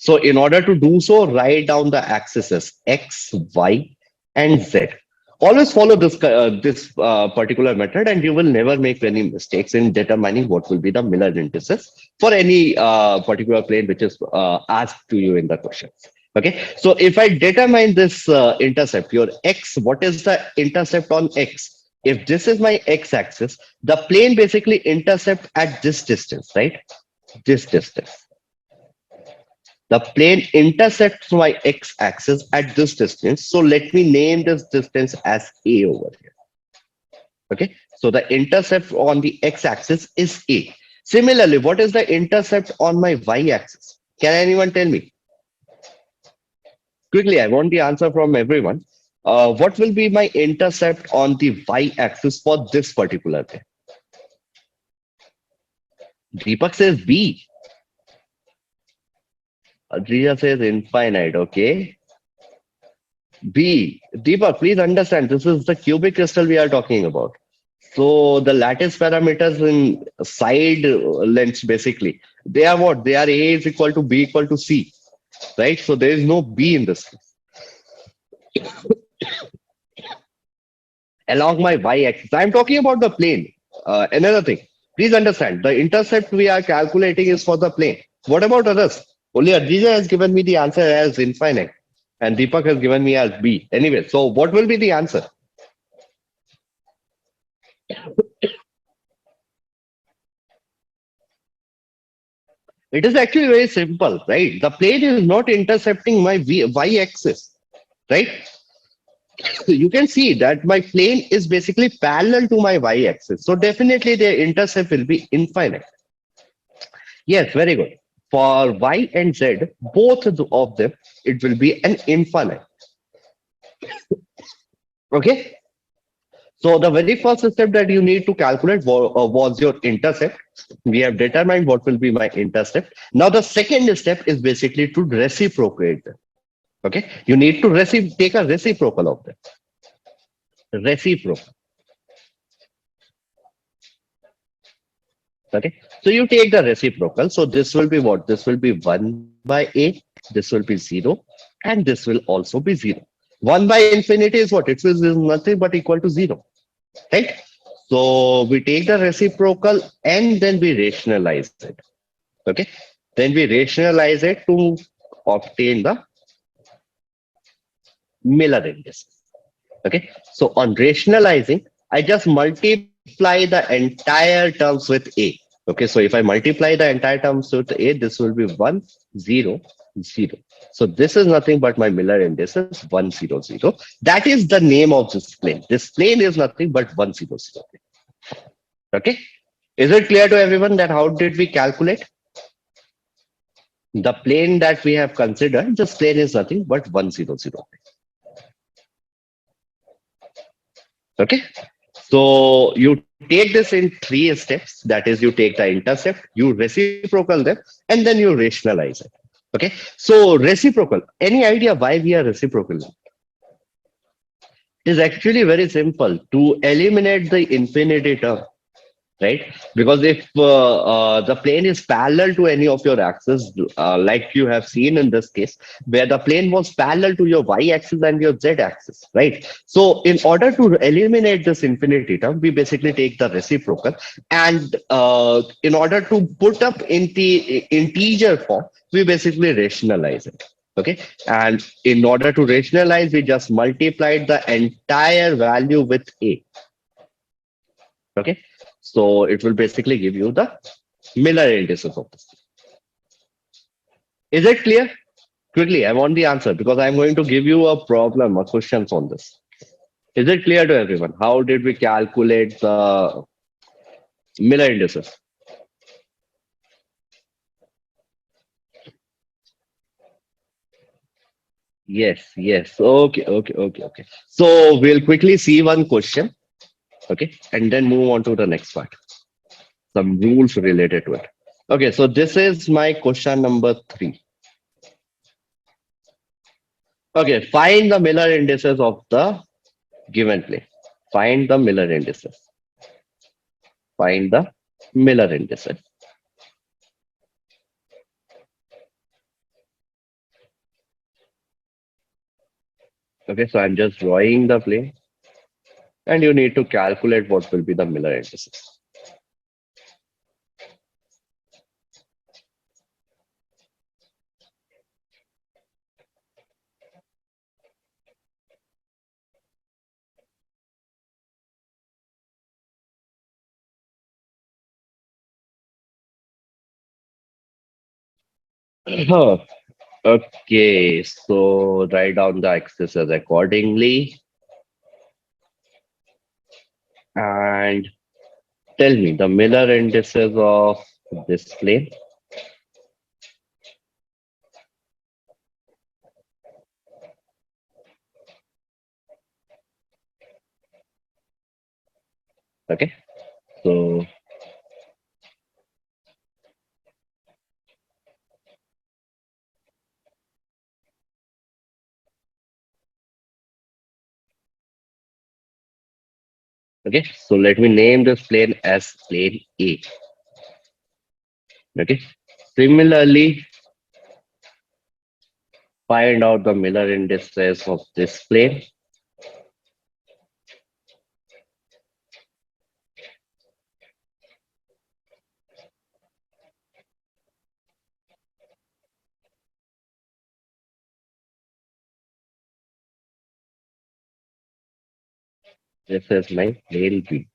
S1: So in order to do so, write down the axes X, Y, and Z. Always follow this particular method, and you will never make any mistakes in determining what will be the Miller indices for any particular plane which is asked to you in the questions. Okay, so if I determine this intercept, your X, what is the intercept on X? If this is my X axis, the plane basically intercept at this distance, right? This distance. The plane intersects my x-axis at this distance. So let me name this distance as A over here. Okay. So the intercept on the x-axis is A. Similarly, what is the intercept on my y-axis? Can anyone tell me? Quickly, I want the answer from everyone. What will be my intercept on the y-axis for this particular thing? Deepak says B. Adriya says infinite. Okay. B. Deepak, please understand, this is the cubic crystal we are talking about. So the lattice parameters in side lengths, basically, they are what? They are A is equal to B equal to C, right? So there is no B in this. Along my y-axis, I'm talking about the plane. Another thing, please understand, the intercept we are calculating is for the plane. What about others? Only Adrija has given me the answer as infinite, and Deepak has given me as B. Anyway, so what will be the answer? It is actually very simple, right? The plane is not intercepting my y-axis, right? So you can see that my plane is basically parallel to my y-axis. So definitely the intercept will be infinite. Yes, very good. For y and z, both of them, it will be an infinite. Okay. So the very first step that you need to calculate was your intercept. We have determined what will be my intercept. Now the second step is basically to reciprocate them. Okay, you need to take a reciprocal of them. Reciprocal. Okay, so you take the reciprocal. So this will be what? This will be 1 by A, this will be 0, and this will also be 0. 1 by infinity is what? It is nothing but equal to 0. Right? So we take the reciprocal and then we rationalize it. Okay. Then we rationalize it to obtain the Miller index. Okay. So on rationalizing, I just multiply the entire terms with A. Okay. So if I multiply the entire terms with A, this will be 1, 0, 0. So this is nothing but my Miller indices 1, 0, 0. That is the name of this plane. This plane is nothing but 1, 0, 0. Okay. Is it clear to everyone that how did we calculate? The plane that we have considered, this plane is nothing but 1, 0, 0. Okay. So you take this in three steps. That is, you take the intercept, you reciprocal them, and then you rationalize it. Okay. So reciprocal, any idea why we are reciprocal? It is actually very simple to eliminate the infinity term. right? Because if the plane is parallel to any of your axes, like you have seen in this case, where the plane was parallel to your y-axis and your z-axis, right? So in order to eliminate this infinity term, we basically take the reciprocal, and in order to put up in the integer form, we basically rationalize it. Okay, and in order to rationalize, we just multiplied the entire value with a. Okay, so it will basically give you the Miller indices of this. Is it clear? Quickly, I want the answer because I'm going to give you a problem or questions on this. Is it clear to everyone? How did we calculate the Miller indices? Yes, yes. Okay. So we'll quickly see one question, okay, and then move on to the next part. Some rules related to it. Okay, so this is my question number 3. Okay, find the Miller indices of the given plane. Find the Miller indices. Find the Miller indices. Okay, so I'm just drawing the plane, and you need to calculate what will be the Miller indices. Huh. Okay, so write down the axes accordingly, and tell me the Miller indices of this plane. Okay, so okay, so let me name this plane as plane A. Okay, similarly, find out the Miller indices of this plane. This is my plane B.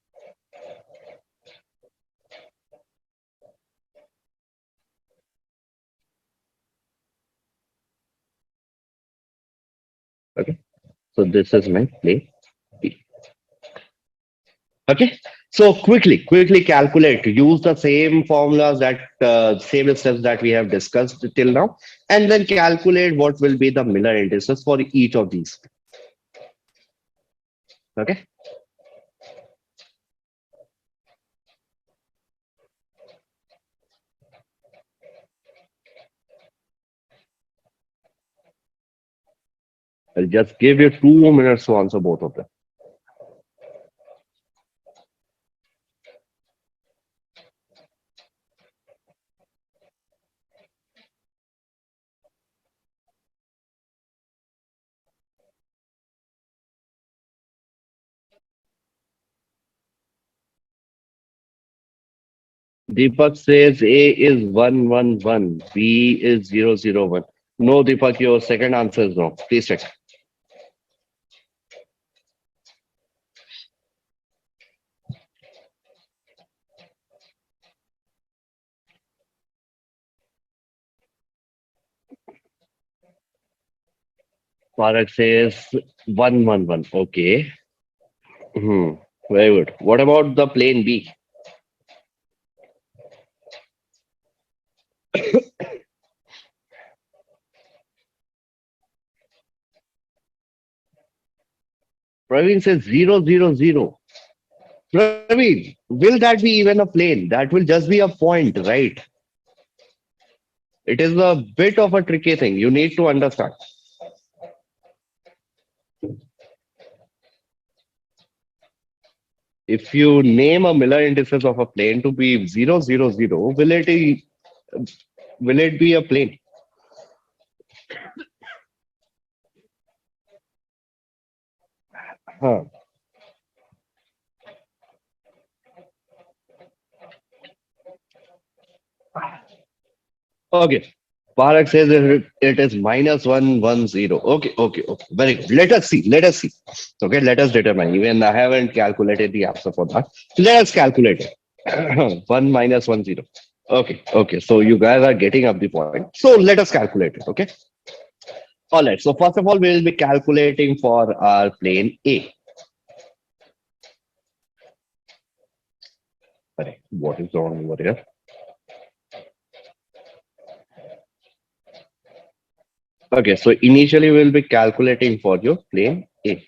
S1: Okay, so this is my plane B. Okay, so quickly calculate. Use the same formulas that same steps that we have discussed till now, and then calculate what will be the Miller indices for each of these. Okay, I'll just give you 2 minutes to answer both of them. Deepak says A is 111, B is 001. No, Deepak, your second answer is wrong. Please check. Parag says 111. Okay. Very good. What about the plane B? Praveen says 000. Praveen, will that be even a plane? That will just be a point, right? It is a bit of a tricky thing. You need to understand. If you name a Miller indices of a plane to be 0, 0, 0, will it be a plane? Huh. Okay. Parag says it is -110. Okay, okay, okay. Very good. Let us see. Let us see. Okay, let us determine. Even I haven't calculated the answer for that. Let us calculate it. 1 minus 10. Okay, okay. So you guys are getting up the point. So let us calculate it. Okay. All right. So first of all, we will be calculating for our plane A. Sorry, what is wrong over here? Okay, so initially we'll be calculating for your plane A.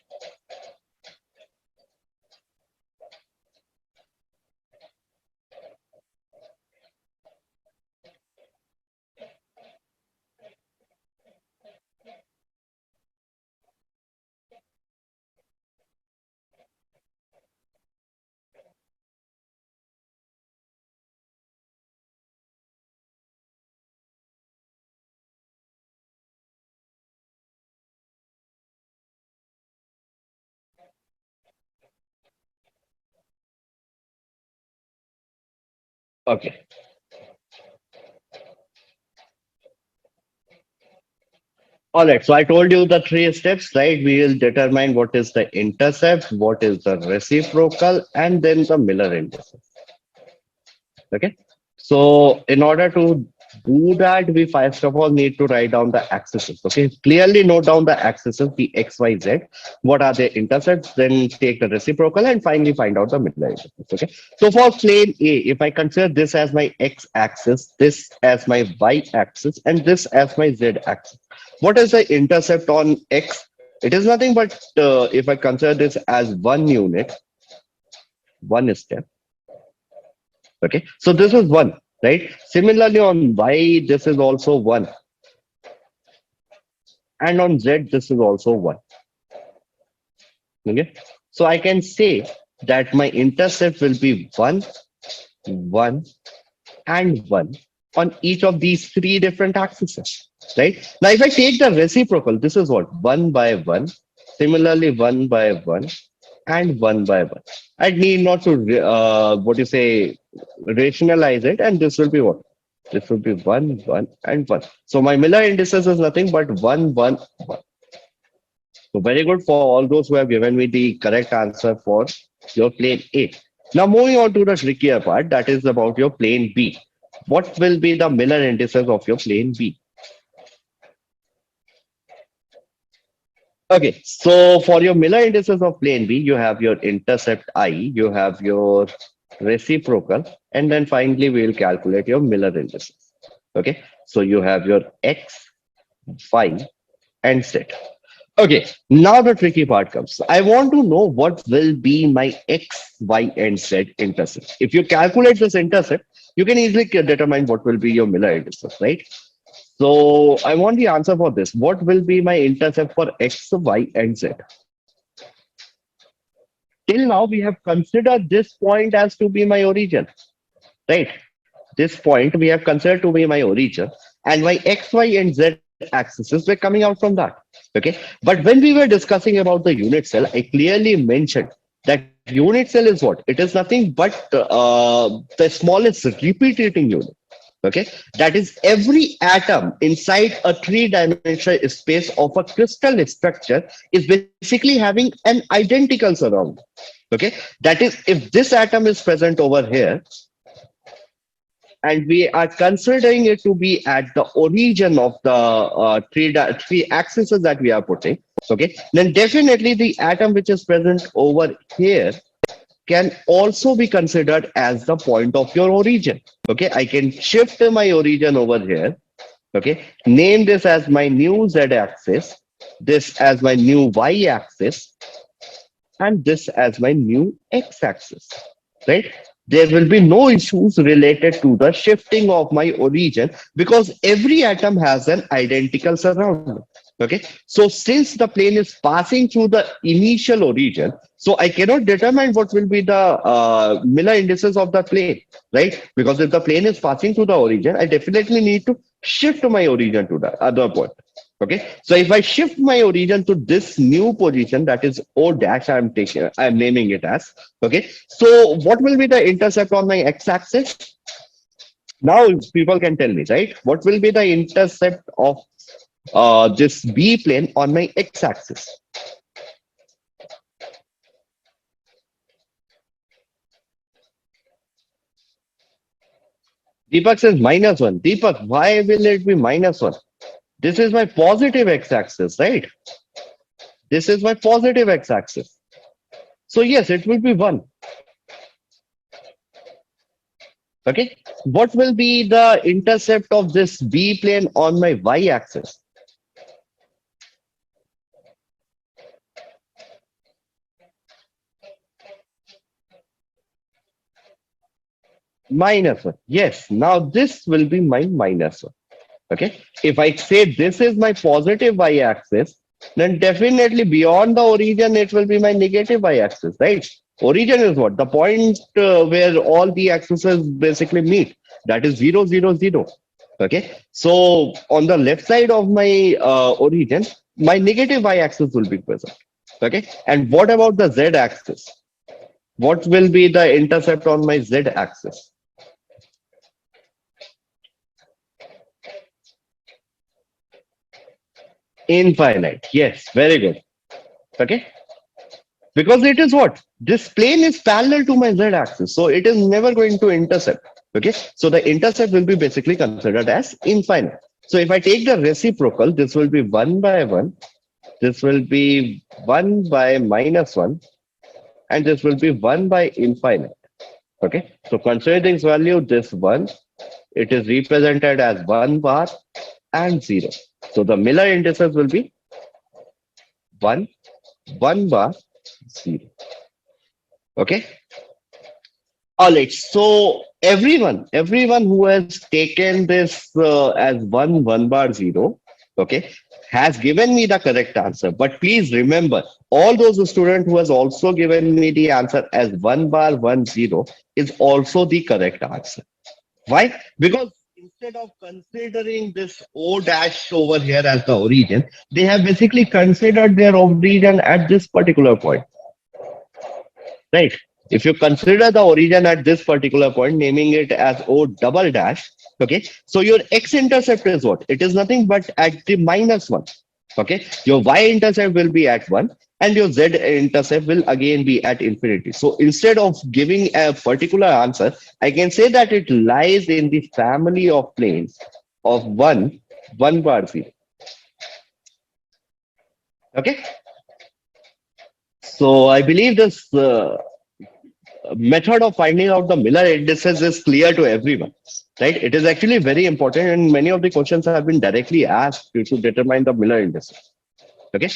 S1: Okay. All right. So I told you the three steps, right? We will determine what is the intercept, what is the reciprocal, and then the Miller index. Okay. So in order to do that, we first of all need to write down the axes. Okay. Clearly note down the axes, the X, Y, Z. What are the intercepts? Then take the reciprocal and finally find out the middle intercept. Okay. So for plane A, if I consider this as my X axis, this as my Y axis, and this as my Z axis, what is the intercept on X? It is nothing but if I consider this as one unit, one step. Okay, so this is one, right? Similarly, on Y, this is also one, and on Z, this is also one. Okay, so I can say that my intercept will be one, one, and one on each of these three different axes, right? Now, if I take the reciprocal, this is what one by one, similarly one by one, and one by one. I need not to what you say rationalize it, and this will be what? This will be one, one, and one. So my Miller indices is nothing but one, one, one. So very good for all those who have given me the correct answer for your plane A. Now moving on to the trickier part, that is about your plane B. What will be the Miller indices of your plane B? Okay, so for your Miller indices of plane B, you have your intercept I, you have your reciprocal, and then finally we will calculate your Miller indices. Okay, so you have your X, Y, and Z. Okay, now the tricky part comes. I want to know what will be my X, Y, and Z intercept. If you calculate this intercept, you can easily determine what will be your Miller indices, right? So I want the answer for this. What will be my intercept for X, Y, and Z? Till now, we have considered this point as to be my origin, right? This point we have considered to be my origin, and my X, Y, and Z axes were coming out from that. Okay, but when we were discussing about the unit cell, I clearly mentioned that unit cell is what? It is nothing but the smallest repeating unit. Okay, that is every atom inside a three-dimensional space of a crystal structure is basically having an identical surrounding. Okay, that is, if this atom is present over here and we are considering it to be at the origin of the three axes that we are putting, okay, then definitely the atom which is present over here can also be considered as the point of your origin. Okay, I can shift my origin over here. Okay, name this as my new Z axis, this as my new Y axis, and this as my new X axis, right? There will be no issues related to the shifting of my origin because every atom has an identical surrounding. Okay, so since the plane is passing through the initial origin, so I cannot determine what will be the Miller indices of the plane, right? Because if the plane is passing through the origin, I definitely need to shift my origin to the other point. Okay, so if I shift my origin to this new position, that is O dash, I'm naming it as. Okay, so what will be the intercept on my x-axis? Now people can tell me, right? What will be the intercept of this B plane on my x-axis? Deepak says -1. Deepak, why will it be -1? This is my positive x-axis, right? This is my positive x-axis. So yes, it will be 1. Okay. What will be the intercept of this B plane on my y-axis? -1. Yes. Now this will be my -1. Okay. If I say this is my positive y-axis, then definitely beyond the origin, it will be my negative y-axis, right? Origin is what? The point where all the axes basically meet. That is 0, 0, 0. Okay. So on the left side of my origin, my negative y-axis will be present. Okay. And what about the z-axis? What will be the intercept on my z-axis? Infinite. Yes. Very good. Okay. Because it is what? This plane is parallel to my z-axis, so it is never going to intercept. Okay, so the intercept will be basically considered as infinite. So if I take the reciprocal, this will be 1 by 1, this will be 1 by -1, and this will be 1 by infinite. Okay, so considering this value, this 1, it is represented as 1 bar and 0. So the Miller indices will be 1, 1 bar, 0. Okay. All right. So everyone who has taken this as 1 bar 0, okay, has given me the correct answer. But please remember, all those students who has also given me the answer as 1 bar 1 0 is also the correct answer. Why? Because instead of considering this O dash over here as the origin, they have basically considered their origin at this particular point. Right. If you consider the origin at this particular point, naming it as O double dash, okay, so your x-intercept is what? It is nothing but at the -1. Okay, your y-intercept will be at 1 and your z-intercept will again be at infinity. So instead of giving a particular answer, I can say that it lies in the family of planes of 1, 1 bar 0. Okay, so I believe this method of finding out the Miller indices is clear to everyone, right? It is actually very important, and many of the questions have been directly asked to determine the Miller indices. Okay,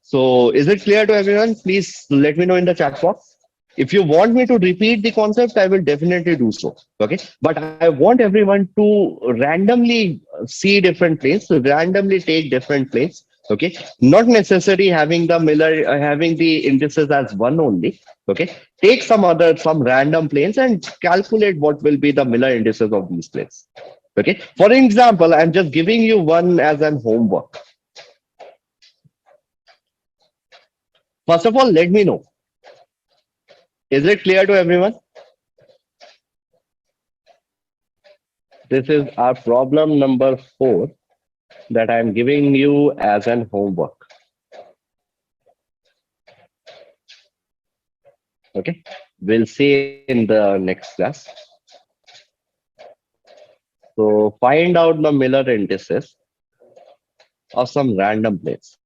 S1: so is it clear to everyone? Please let me know in the chat box. If you want me to repeat the concept, I will definitely do so. Okay, but I want everyone to randomly see different planes, to randomly take different planes. Okay, not necessarily having the Miller, having the indices as one only. Okay, take some random planes and calculate what will be the Miller indices of these planes. Okay, for example, I'm just giving you one as an homework. First of all, let me know. Is it clear to everyone? This is our problem number 4 that I'm giving you as an homework. Okay, we'll see in the next class. So find out the Miller indices of some random planes.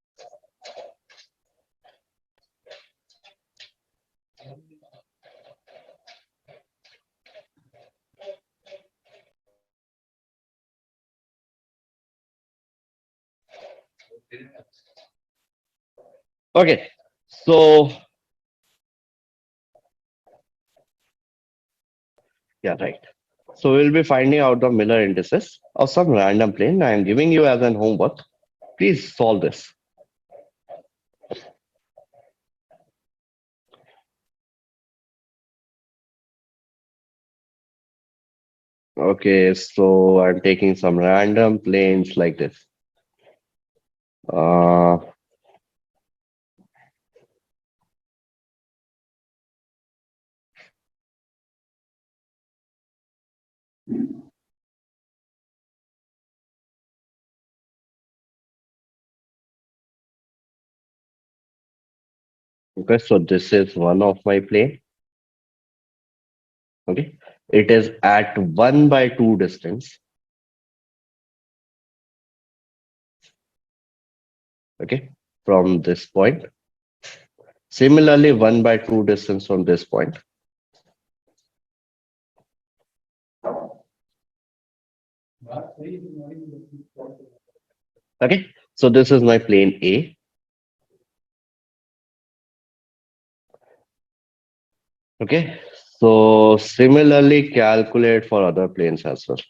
S1: Okay, so yeah, right. So we'll be finding out the Miller indices of some random plane. I am giving you as an homework. Please solve this. Okay, so I'm taking some random planes like this. Uh, okay, so this is one of my plane. Okay, it is at 1/2 distance. Okay, from this point. Similarly, 1/2 distance from this point. Okay, so this is my plane A. Okay, so similarly calculate for other planes as well.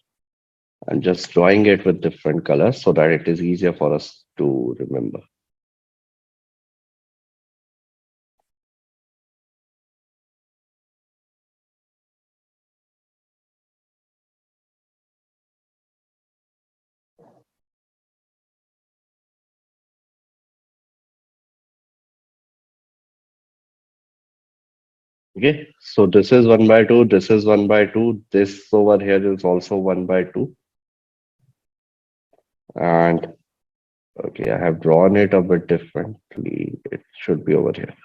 S1: I'm just drawing it with different colors so that it is easier for us to remember. Okay, so this is 1/2, this is 1/2, this over here is also 1/2. And okay, I have drawn it a bit differently. It should be over here.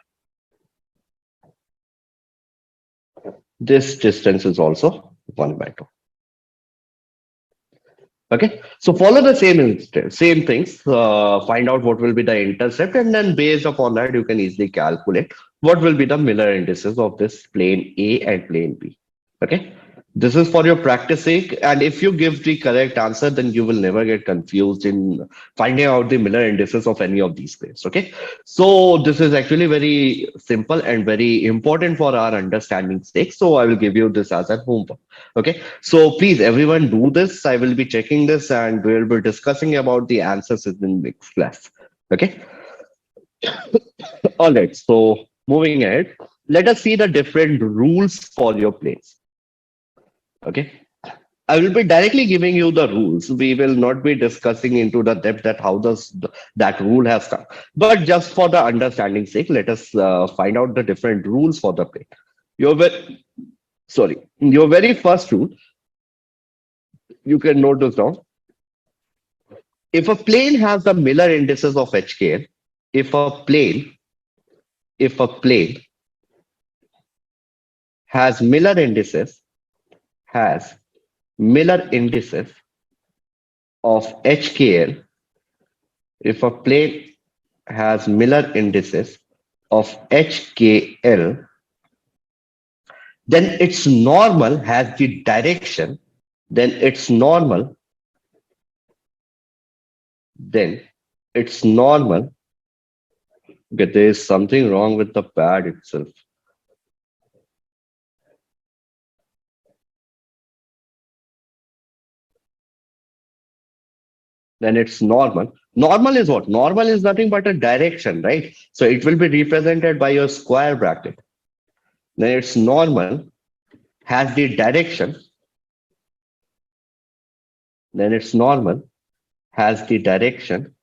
S1: This distance is also 1/2. Okay, so follow the same things. Find out what will be the intercept, and then based upon that, you can easily calculate what will be the Miller indices of this plane A and plane B. Okay, this is for your practice sake, and if you give the correct answer, then you will never get confused in finding out the Miller indices of any of these planes. Okay, so this is actually very simple and very important for our understanding sake. So I will give you this as a homework. Okay, so please everyone do this. I will be checking this, and we'll be discussing about the answers in the next class. Okay, all right. So moving ahead, let us see the different rules for your planes. Okay, I will be directly giving you the rules. We will not be discussing into the depth that how does that rule has come. But just for the understanding sake, let us find out the different rules for the plane. Your your very first rule, you can note this down. If a plane has the Miller indices of HKL, if a plane, if a plane has Miller indices, has Miller indices of HKL, if a plane has Miller indices of HKL, then its normal has the direction, then its normal, then its normal. Okay, there is something wrong with the pad itself. Then it's normal. Normal is what? Normal is nothing but a direction, right? So it will be represented by your square bracket. Then it's normal has the direction. Then it's normal has the direction.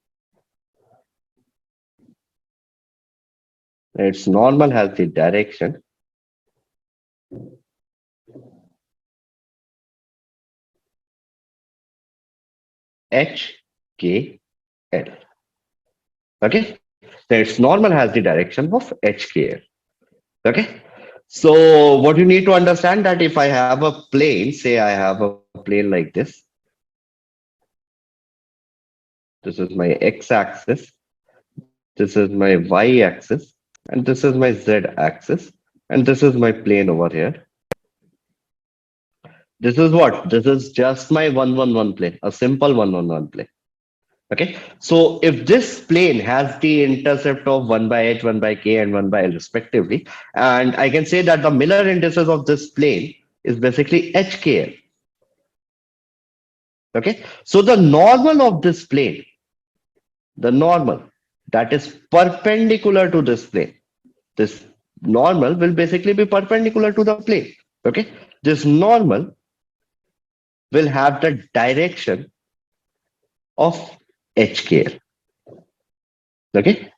S1: Then it's normal has the direction. HKL. Okay. Then it's normal has the direction of HKL. Okay. So what you need to understand that if I have a plane, say I have a plane like this. This is my x-axis. This is my y-axis. And this is my z-axis. And this is my plane over here. This is what? This is just my 1-1-1 plane, a simple 1-1-1 plane. Okay. So if this plane has the intercept of 1/h, 1/k, and 1/l respectively, and I can say that the Miller indices of this plane is basically HKL. Okay. So the normal of this plane the normal that is perpendicular to this plane. This normal will basically be perpendicular to the plane. Okay. This normal will have the direction of HKL. Okay.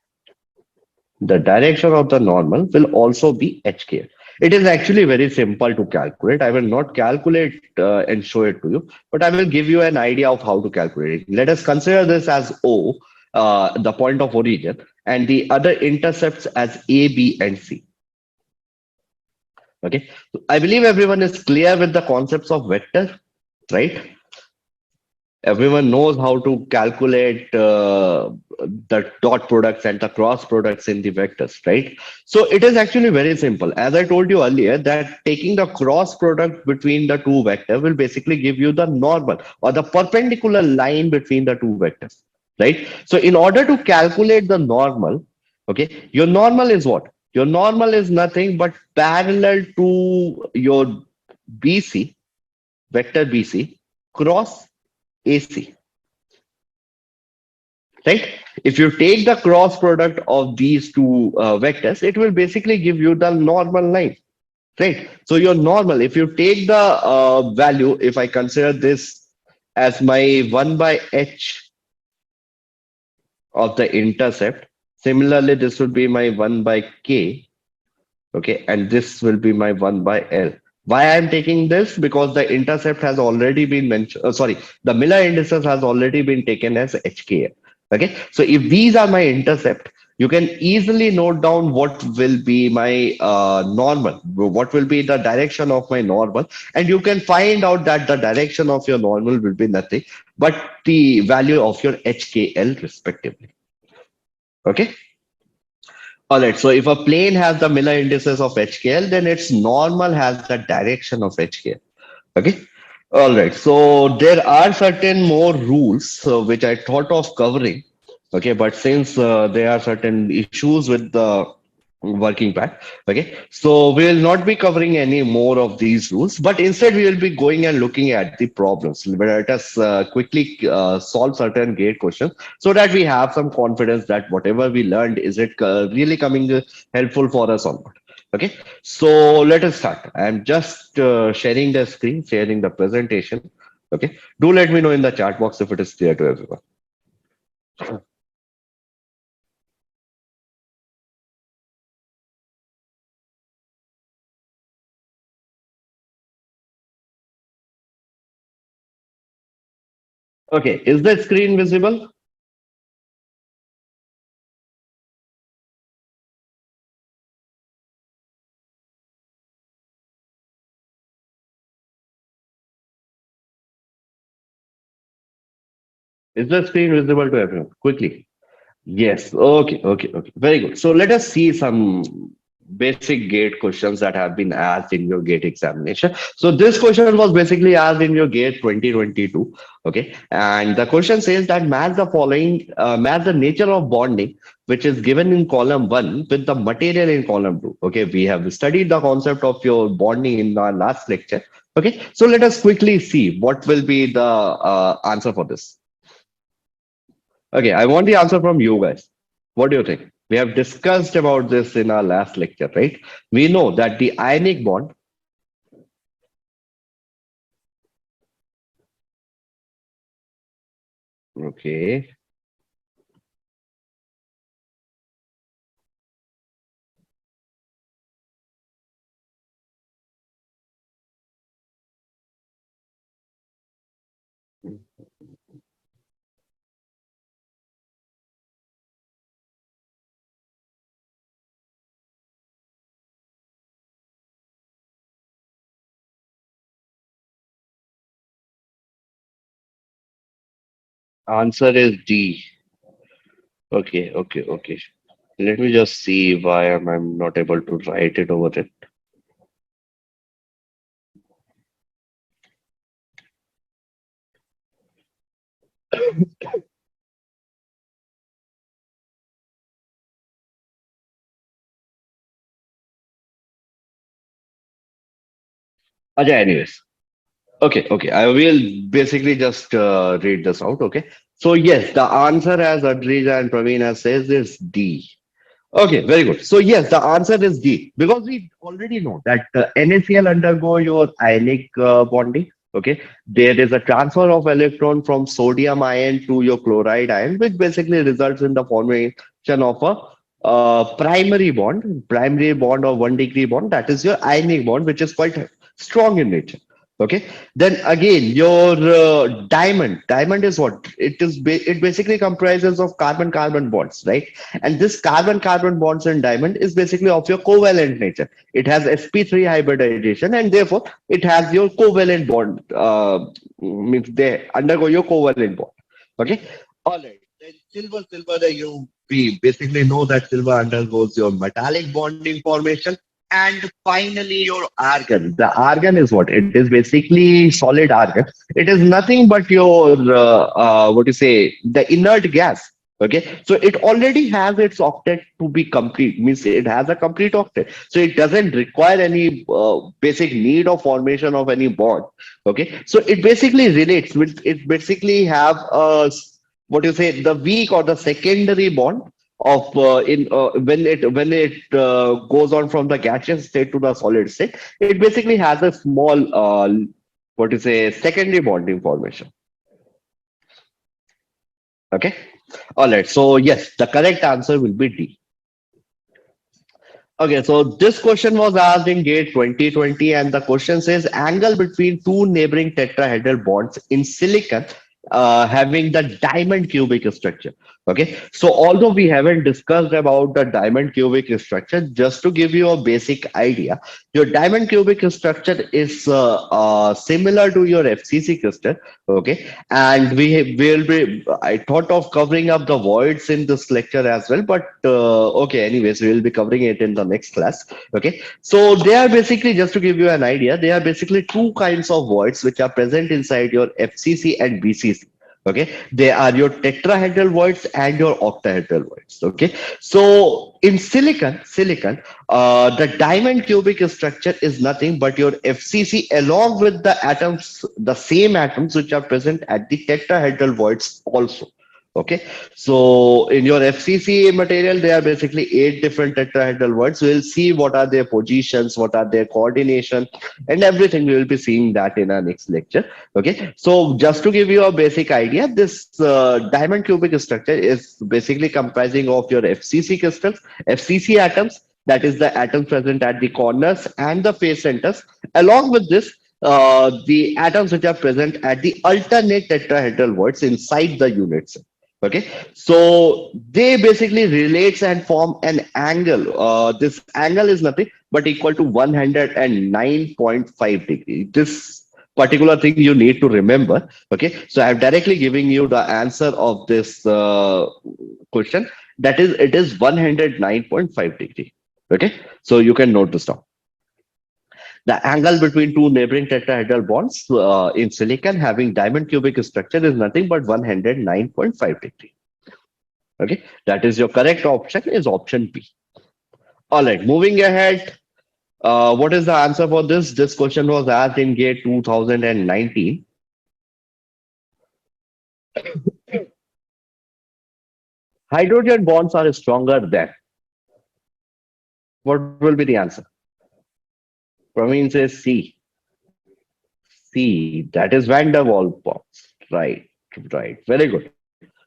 S1: The direction of the normal will also be HKL. It is actually very simple to calculate. I will not calculate and show it to you, but I will give you an idea of how to calculate it. Let us consider this as O, the point of origin, and the other intercepts as A, B, and C. Okay. I believe everyone is clear with the concepts of vector, right? Everyone knows how to calculate the dot products and the cross products in the vectors, right? So it is actually very simple. As I told you earlier, that taking the cross product between the two vectors will basically give you the normal or the perpendicular line between the two vectors, right? So in order to calculate the normal, okay, your normal is what? Your normal is nothing but parallel to your BC, vector BC, cross AC, right? If you take the cross product of these two vectors, it will basically give you the normal line, right? So your normal, if you take the value, if I consider this as my 1 by h of the intercept, similarly, this would be my 1 by k, okay, and this will be my 1 by L. Why I'm taking this? Because the intercept has already been mentioned, sorry, the Miller indices has already been taken as HKL. Okay, so if these are my intercept, you can easily note down what will be my normal, what will be the direction of my normal, and you can find out that the direction of your normal will be nothing but the value of your HKL respectively. Okay. All right. So if a plane has the Miller indices of HKL, then its normal has the direction of HKL. Okay. All right. So there are certain more rules which I thought of covering. Okay. But since there are certain issues with the working path. Okay. So we will not be covering any more of these rules, but instead we will be going and looking at the problems. Let us quickly solve certain gate questions so that we have some confidence that whatever we learned, is it really coming helpful for us or not? Okay. So let us start. I'm just sharing the screen, sharing the presentation. Okay. Do let me know in the chat box if it is clear to everyone. Okay. Is the screen visible? Is the screen visible to everyone? Quickly. Yes. Okay. Okay. Okay. Very good. So let us see some basic gate questions that have been asked in your gate examination. So this question was basically asked in your gate 2022. Okay. And the question says that match the following, match the nature of bonding, which is given in column one with the material in column two. Okay. We have studied the concept of your bonding in our last lecture. Okay. So let us quickly see what will be the answer for this. Okay, I want the answer from you guys. What do you think? We have discussed about this in our last lecture, right? We know that the ionic bond, okay, answer is D. Okay, okay, okay. Let me just see why I'm not able to write it over it. Okay, anyways. Okay. I will basically just read this out. Okay. So yes, the answer as Adrija and Praveen has says is D. Okay, very good. So yes, the answer is D because we already know that NaCl undergo your ionic bonding. Okay, there is a transfer of electron from sodium ion to your chloride ion, which basically results in the formation of a primary bond or 1 degree bond. That is your ionic bond, which is quite strong in nature. Okay, then again, your diamond is what it is. It basically comprises of carbon-carbon bonds, right? And this carbon-carbon bonds in diamond is basically of your covalent nature. It has sp3 hybridization, and therefore it has your covalent bond. Means they undergo your covalent bond. Okay. All right. Then silver. We basically know that silver undergoes your metallic bonding formation. And finally, your argon. The argon is what? It is basically solid argon. It is nothing but your what you say, the inert gas. Okay, so it already has its octet to be complete, means it has a complete octet. So it doesn't require any basic need of formation of any bond. Okay, so it basically relates with it basically have a what you say the weak or the secondary bond of in when it goes on from the gaseous state to the solid state. It basically has a small what you say secondary bonding formation. Okay. All right. So yes, the correct answer will be D. Okay, so this question was asked in GATE 2020, and the question says angle between two neighboring tetrahedral bonds in silicon having the diamond cubic structure. Okay, so although we haven't discussed about the diamond cubic structure, just to give you a basic idea, your diamond cubic structure is similar to your FCC crystal. Okay, and will be. I thought of covering up the voids in this lecture as well, but okay. Anyways, we will be covering it in the next class. Okay, so they are basically just to give you an idea. They are basically two kinds of voids which are present inside your FCC and BCC. Okay, they are your tetrahedral voids and your octahedral voids. Okay, so in silicon, the diamond cubic structure is nothing but your FCC along with the atoms, the same atoms which are present at the tetrahedral voids also. Okay, so in your FCC material, there are basically 8 different tetrahedral voids. We'll see what are their positions, what are their coordination, and everything. We will be seeing that in our next lecture. Okay, so just to give you a basic idea, this diamond cubic structure is basically comprising of your FCC crystals, FCC atoms, that is the atoms present at the corners and the face centers. Along with this, the atoms which are present at the alternate tetrahedral voids inside the units. Okay, so they basically relates and form an angle. This angle is nothing but equal to 109.5 degree. This particular thing you need to remember. Okay, so I have directly giving you the answer of this question. That is, it is 109.5 degree. Okay, so you can note this down. The angle between two neighboring tetrahedral bonds in silicon having diamond cubic structure is nothing but 109.5 degree. Okay, that is your correct option is option B. All right, moving ahead. What is the answer for this? This question was asked in GATE 2019. Hydrogen bonds are stronger than. What will be the answer? Praveen says C. C. That is van der Waals bonds. Right. Very good.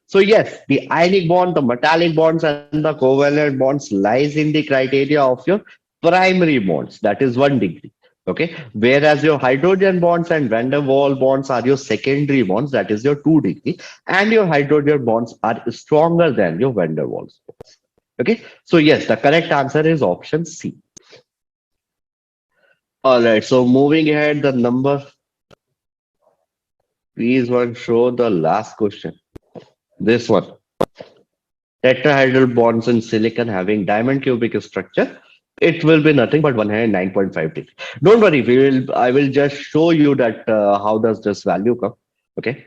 S1: So yes, the ionic bond, the metallic bonds, and the covalent bonds lies in the criteria of your primary bonds. That is 1 degree. Okay. Whereas your hydrogen bonds and van der Waals bonds are your secondary bonds. That is your 2 degree. And your hydrogen bonds are stronger than your van der Waals bonds. Okay. So yes, the correct answer is option C. All right. So moving ahead, the number. Please one show the last question. This one. Tetrahedral bonds in silicon having diamond cubic structure, it will be nothing but 109.5 degree. Don't worry, I will just show you that how does this value come. Okay.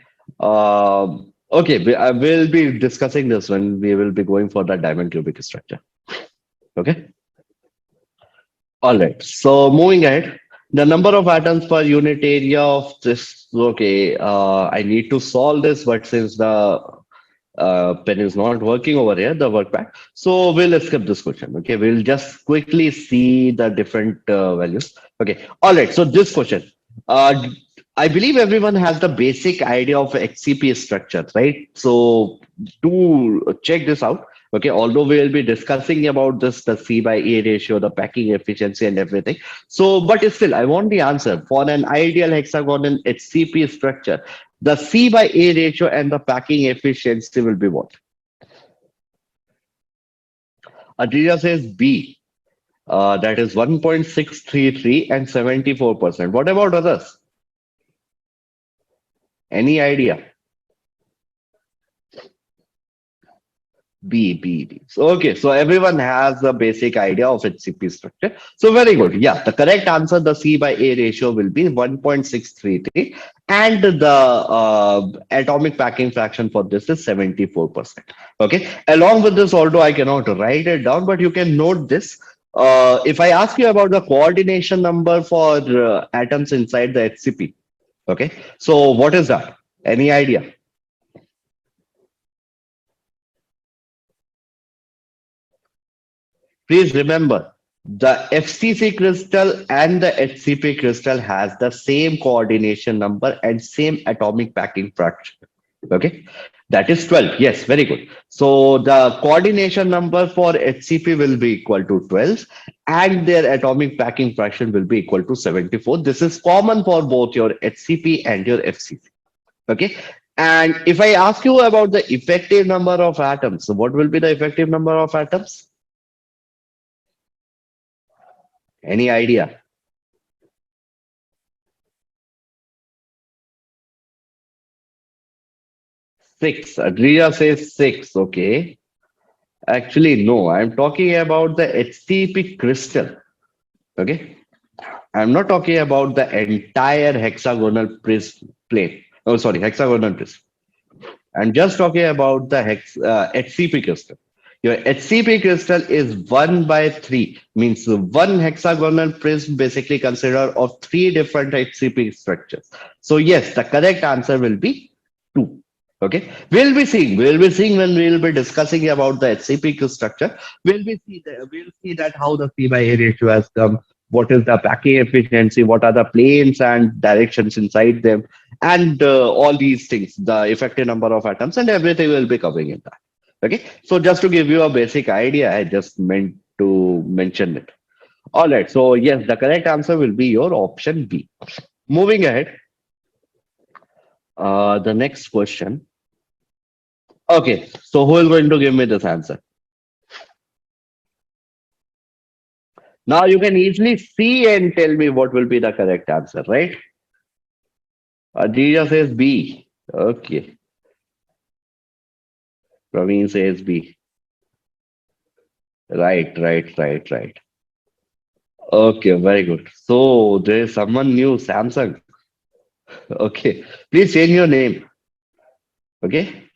S1: Okay, I will be discussing this when we will be going for the diamond cubic structure. Okay. All right. So moving ahead. The number of atoms per unit area of this. Okay, I need to solve this, but since the pen is not working over here, the workpad. So we'll skip this question. Okay, we'll just quickly see the different values. Okay, all right. So this question, uh, I believe everyone has the basic idea of HCP structure, right? So to check this out, okay, although we will be discussing about this, the C by A ratio, the packing efficiency and everything. So, but still, I want the answer for an ideal hexagonal HCP structure. The C by A ratio and the packing efficiency will be what? Adria says B. That is 1.633 and 74%. What about others? Any idea? B. So, okay, so everyone has a basic idea of HCP structure. So very good. Yeah, the correct answer, the C by A ratio will be 1.633, and the atomic packing fraction for this is 74%. Okay. Along with this, although I cannot write it down, but you can note this. If I ask you about the coordination number for atoms inside the HCP, okay. So what is that? Any idea? Please remember, the FCC crystal and the HCP crystal has the same coordination number and same atomic packing fraction. Okay, that is 12. Yes, very good. So the coordination number for HCP will be equal to 12 and their atomic packing fraction will be equal to 74. This is common for both your HCP and your FCC. Okay. And if I ask you about the effective number of atoms, so what will be the effective number of atoms? Any idea? Six. Adria says six. Okay. Actually, no. I'm talking about the HCP crystal. Okay. I'm not talking about the entire hexagonal prism plane. Oh, sorry, hexagonal prism. I'm just talking about the HCP crystal. Your HCP crystal is 1 by 3, means one hexagonal prism basically consider of three different HCP structures. So yes, the correct answer will be 2. Okay, we'll be seeing when we'll be discussing about the HCP structure. We'll see that how the C by A ratio has come, what is the packing efficiency, what are the planes and directions inside them, and all these things, the effective number of atoms and everything will be covering in that. Okay, so just to give you a basic idea, I just meant to mention it. All right, so yes, the correct answer will be your option B. Moving ahead, the next question. Okay, so who is going to give me this answer? Now you can easily see and tell me what will be the correct answer, right? Adija says B. Okay, Praveen says B. Right. Okay, very good. So there is someone new, Samsung. Okay, please change your name. Okay.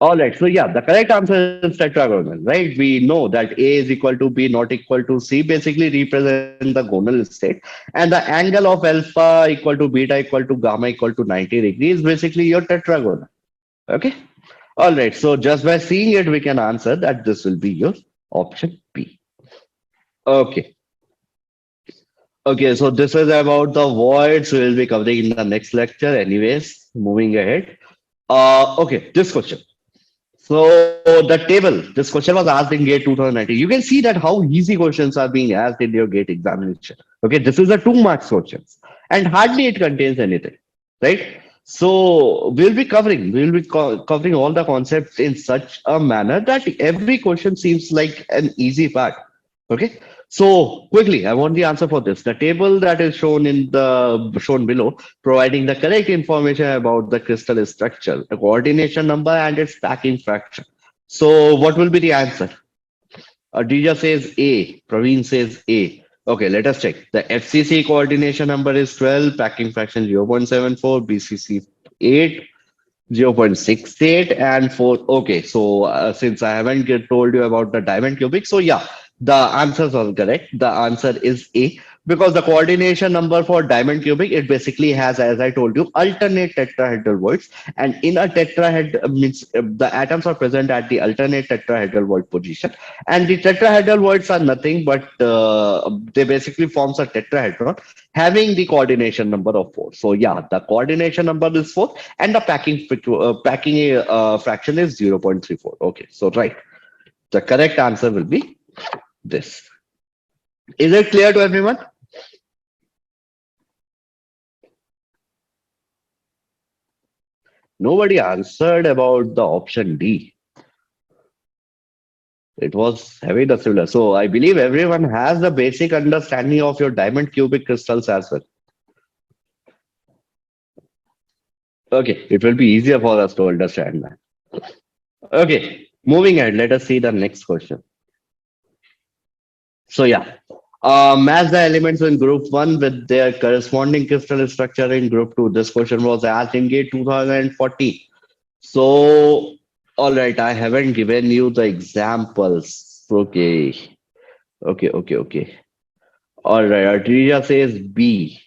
S1: All right. So yeah, the correct answer is tetragonal, right? We know that A is equal to B, not equal to C, basically represent the gonal state, and the angle of alpha equal to beta equal to gamma equal to 90 degrees, basically your tetragonal. Okay. All right. So just by seeing it, we can answer that this will be your option B. Okay. Okay. So this is about the voids we'll be covering in the next lecture. Anyways, moving ahead. Okay. This question. So the table, this question was asked in GATE 2019. You can see that how easy questions are being asked in your GATE examination. Okay, this is a 2 marks questions, and hardly it contains anything, right? So we'll be covering all the concepts in such a manner that every question seems like an easy part. Okay, so quickly, I want the answer for this. The table that is shown below, providing the correct information about the crystal structure, the coordination number, and its packing fraction. So, what will be the answer? Adija says A. Praveen says A. Okay, let us check. The FCC coordination number is 12, packing fraction 0.74, BCC 8, 0.68 and 4. Okay, so since I haven't told you about the diamond cubic, so yeah, the answers are correct. The answer is A. Because the coordination number for diamond cubic, it basically has, as I told you, alternate tetrahedral voids. And in a tetrahedral means the atoms are present at the alternate tetrahedral void position. And the tetrahedral voids are nothing but they basically forms a tetrahedron having the coordination number of 4. So yeah, the coordination number is 4 and the packing fraction is 0.34. Okay, so right. The correct answer will be this. Is it clear to everyone? Nobody answered about the option D. It was heavy the similar. So I believe everyone has the basic understanding of your diamond cubic crystals as well. Okay, it will be easier for us to understand that. Okay, moving ahead, let us see the next question. So yeah, match the elements in group 1 with their corresponding crystal structure in group 2. This question was asked in GATE 2014. So, all right, I haven't given you the examples. Okay. All right, Arteria says B.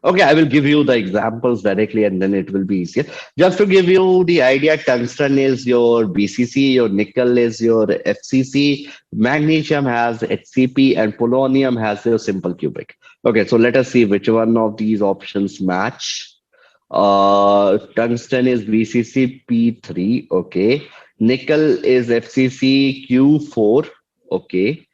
S1: Okay, I will give you the examples directly and then it will be easier. Just to give you the idea, tungsten is your BCC, your nickel is your FCC, magnesium has HCP, and polonium has your simple cubic. Okay, so let us see which one of these options match. Tungsten is BCC P3, okay. Nickel is FCC Q4, okay.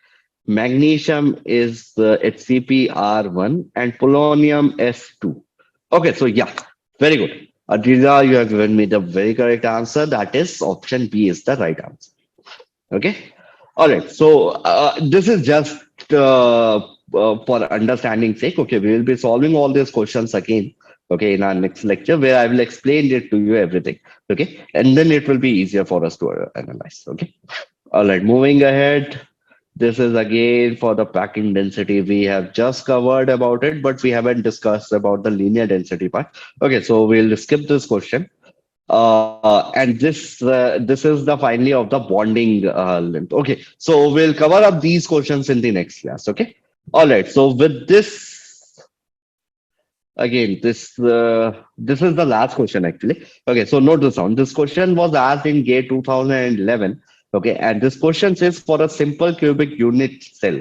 S1: Magnesium is HCpR1 and polonium S2. Okay, so yeah, very good. Adriza, you have given me the very correct answer. That is option B is the right answer. Okay. All right. So this is just for understanding sake. Okay, we will be solving all these questions again. Okay, in our next lecture where I will explain it to you everything. Okay, and then it will be easier for us to analyze. Okay. All right. Moving ahead. This is again for the packing density. We have just covered about it, but we haven't discussed about the linear density part. Okay, so we'll skip this question. And this is the finally of the bonding length. Okay, so we'll cover up these questions in the next class. Okay. All right. So with this, again, this is the last question actually. Okay, so note this down. This question was asked in GATE 2011. Okay, and this question says for a simple cubic unit cell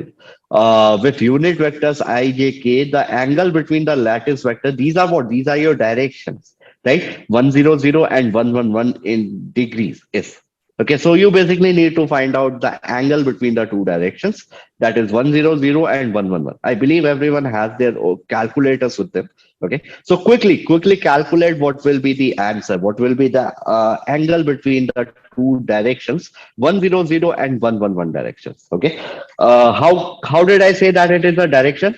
S1: with unit vectors I, j, k, the angle between the lattice vector, these are what? These are your directions, right? 100 and 111 in degrees is. Okay, so you basically need to find out the angle between the two directions. That is 100 and 111. I believe everyone has their calculators with them. Okay, so quickly calculate what will be the answer. What will be the angle between the two directions, 100 and 111 directions. Okay, how did I say that it is a direction?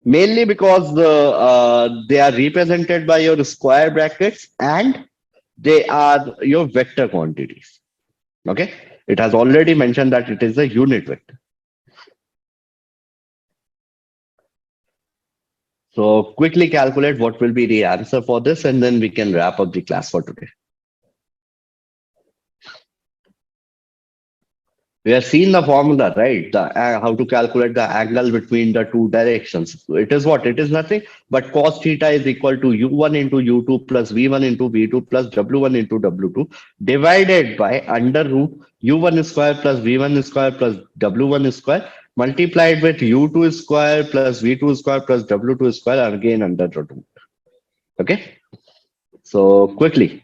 S1: Mainly because they are represented by your square brackets and they are your vector quantities. Okay, it has already mentioned that it is a unit vector. So quickly calculate what will be the answer for this, and then we can wrap up the class for today. We have seen the formula, right? How to calculate the angle between the two directions. So it is what? It is nothing but cos theta is equal to u1 into u2 plus v1 into v2 plus w1 into w2 divided by under root u1 square plus v1 square plus w1 square multiplied with u2 square plus v2 square plus w2 square and again under root. Okay. So quickly.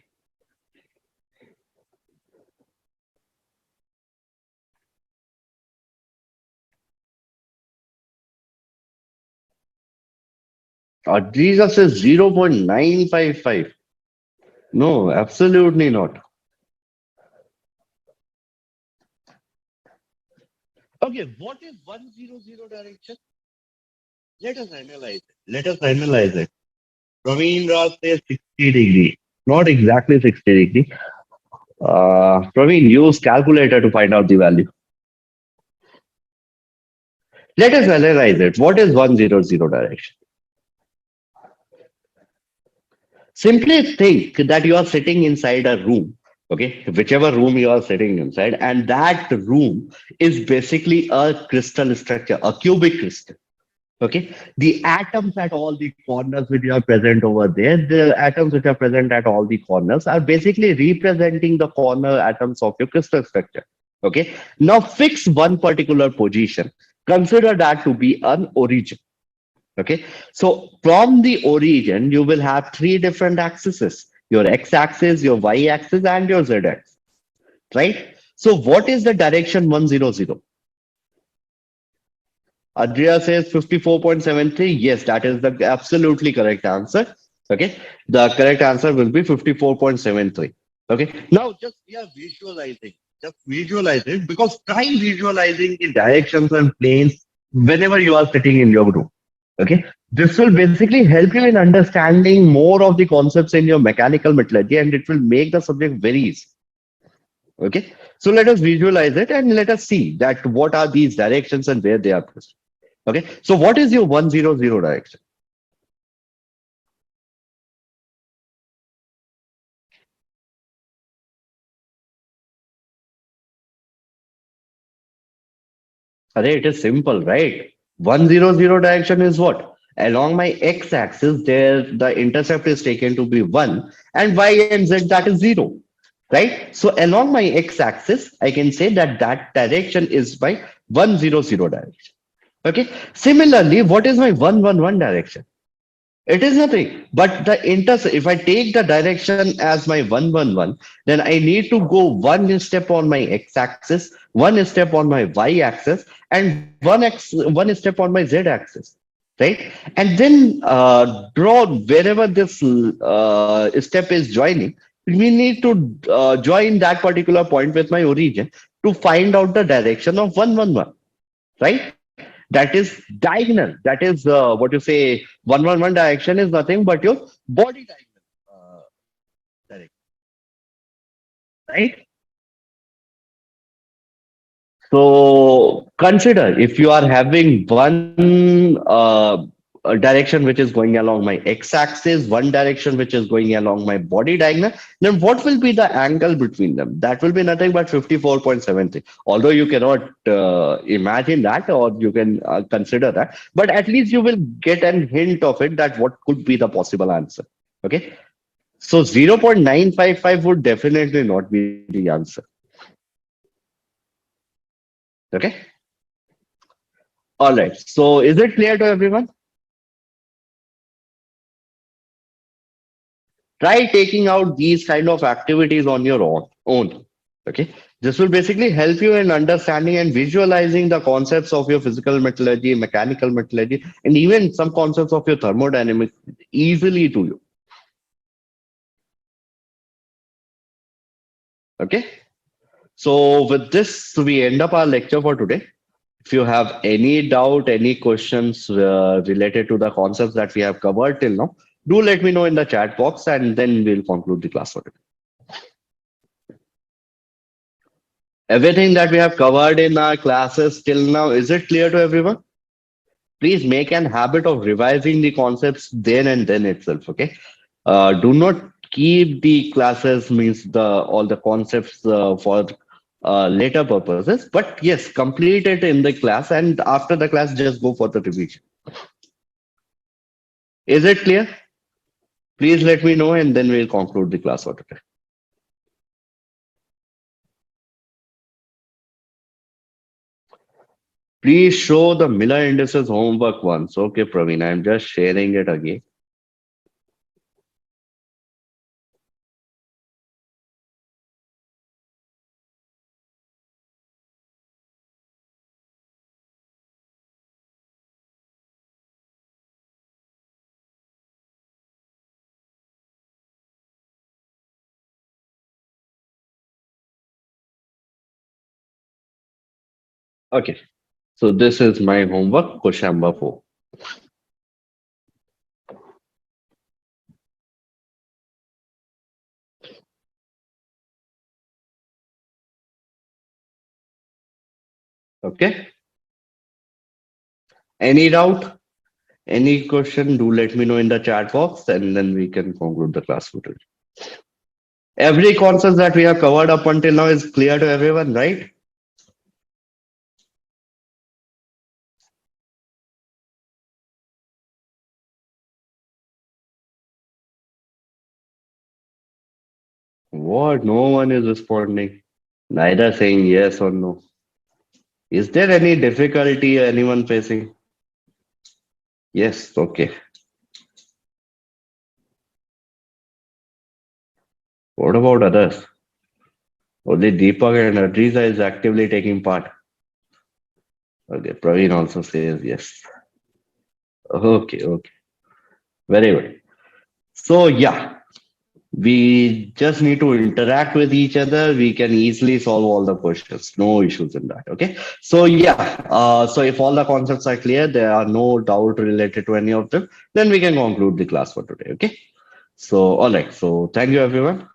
S1: Jesus is 0.955. No, absolutely not. Okay, what is 100 direction? Let us analyze it. Let us analyze it. Praveen says 60 degree. Not exactly 60 degree. Praveen, use calculator to find out the value. Let us analyze it. What is 100 direction? Simply think that you are sitting inside a room. Okay, whichever room you are sitting inside, and that room is basically a crystal structure, a cubic crystal. Okay, the atoms at all the corners which are present over there, the atoms which are present at all the corners are basically representing the corner atoms of your crystal structure. Okay, now fix one particular position. Consider that to be an origin. Okay, so from the origin, you will have three different axes: your x-axis, your y-axis, and your z-axis. Right? So, what is the direction 100? Adria says 54.73. Yes, that is the absolutely correct answer. Okay. The correct answer will be 54.73. Okay. Now just we are visualizing. Just visualize it, because try visualizing the directions and planes whenever you are sitting in your room. Okay. This will basically help you in understanding more of the concepts in your mechanical metallurgy, and it will make the subject very easy. Okay. So let us visualize it and let us see that what are these directions and where they are present. Okay, so what is your 100 direction? Array, it is simple, right? 100 direction is what? Along my x-axis, there the intercept is taken to be 1, and y and z, that is 0, right? So along my x-axis, I can say that that direction is my 100 direction. Okay. Similarly, what is my 111 direction? It is nothing but the intercept. If I take the direction as my 111, then I need to go one step on my x-axis, one step on my y-axis, and one step on my z-axis, right? And then draw wherever this step is joining. We need to join that particular point with my origin to find out the direction of 111, right? That is diagonal. That is what you say, 111 direction is nothing but your body diagonal direction, right? So consider if you are having one a direction which is going along my x-axis, one direction which is going along my body diagonal, then what will be the angle between them? That will be nothing but 54.73. Although you cannot imagine that, or you can consider that, but at least you will get an hint of it that what could be the possible answer. Okay. So 0.955 would definitely not be the answer. Okay. All right. So is it clear to everyone? Try taking out these kind of activities on your own. Okay. This will basically help you in understanding and visualizing the concepts of your physical metallurgy, mechanical metallurgy, and even some concepts of your thermodynamics easily to you. Okay. So with this, we end up our lecture for today. If you have any doubt, any questions related to the concepts that we have covered till now, do let me know in the chat box, and then we'll conclude the class for today. Everything that we have covered in our classes till now, is it clear to everyone? Please make an habit of revising the concepts then and then itself. Okay. Do not keep the classes means the all the concepts for later purposes. But yes, complete it in the class, and after the class, just go for the revision. Is it clear? Please let me know, and then we'll conclude the class for today. Please show the Miller indices homework once. Okay, Praveen, I'm just sharing it again. Okay, so this is my homework, question number 4. Okay, any doubt? Any question, do let me know in the chat box, and then we can conclude the class for today. Every concept that we have covered up until now is clear to everyone, right? What? No one is responding. Neither saying yes or no. Is there any difficulty anyone facing? Yes, okay. What about others? Only Deepak and Adriza is actively taking part. Okay, Praveen also says yes. Okay, okay. Very good. So yeah, we just need to interact with each other. We can easily solve all the questions. No issues in that. Okay. So yeah. So if all the concepts are clear, there are no doubt related to any of them, then we can conclude the class for today. Okay. So all right. So thank you everyone.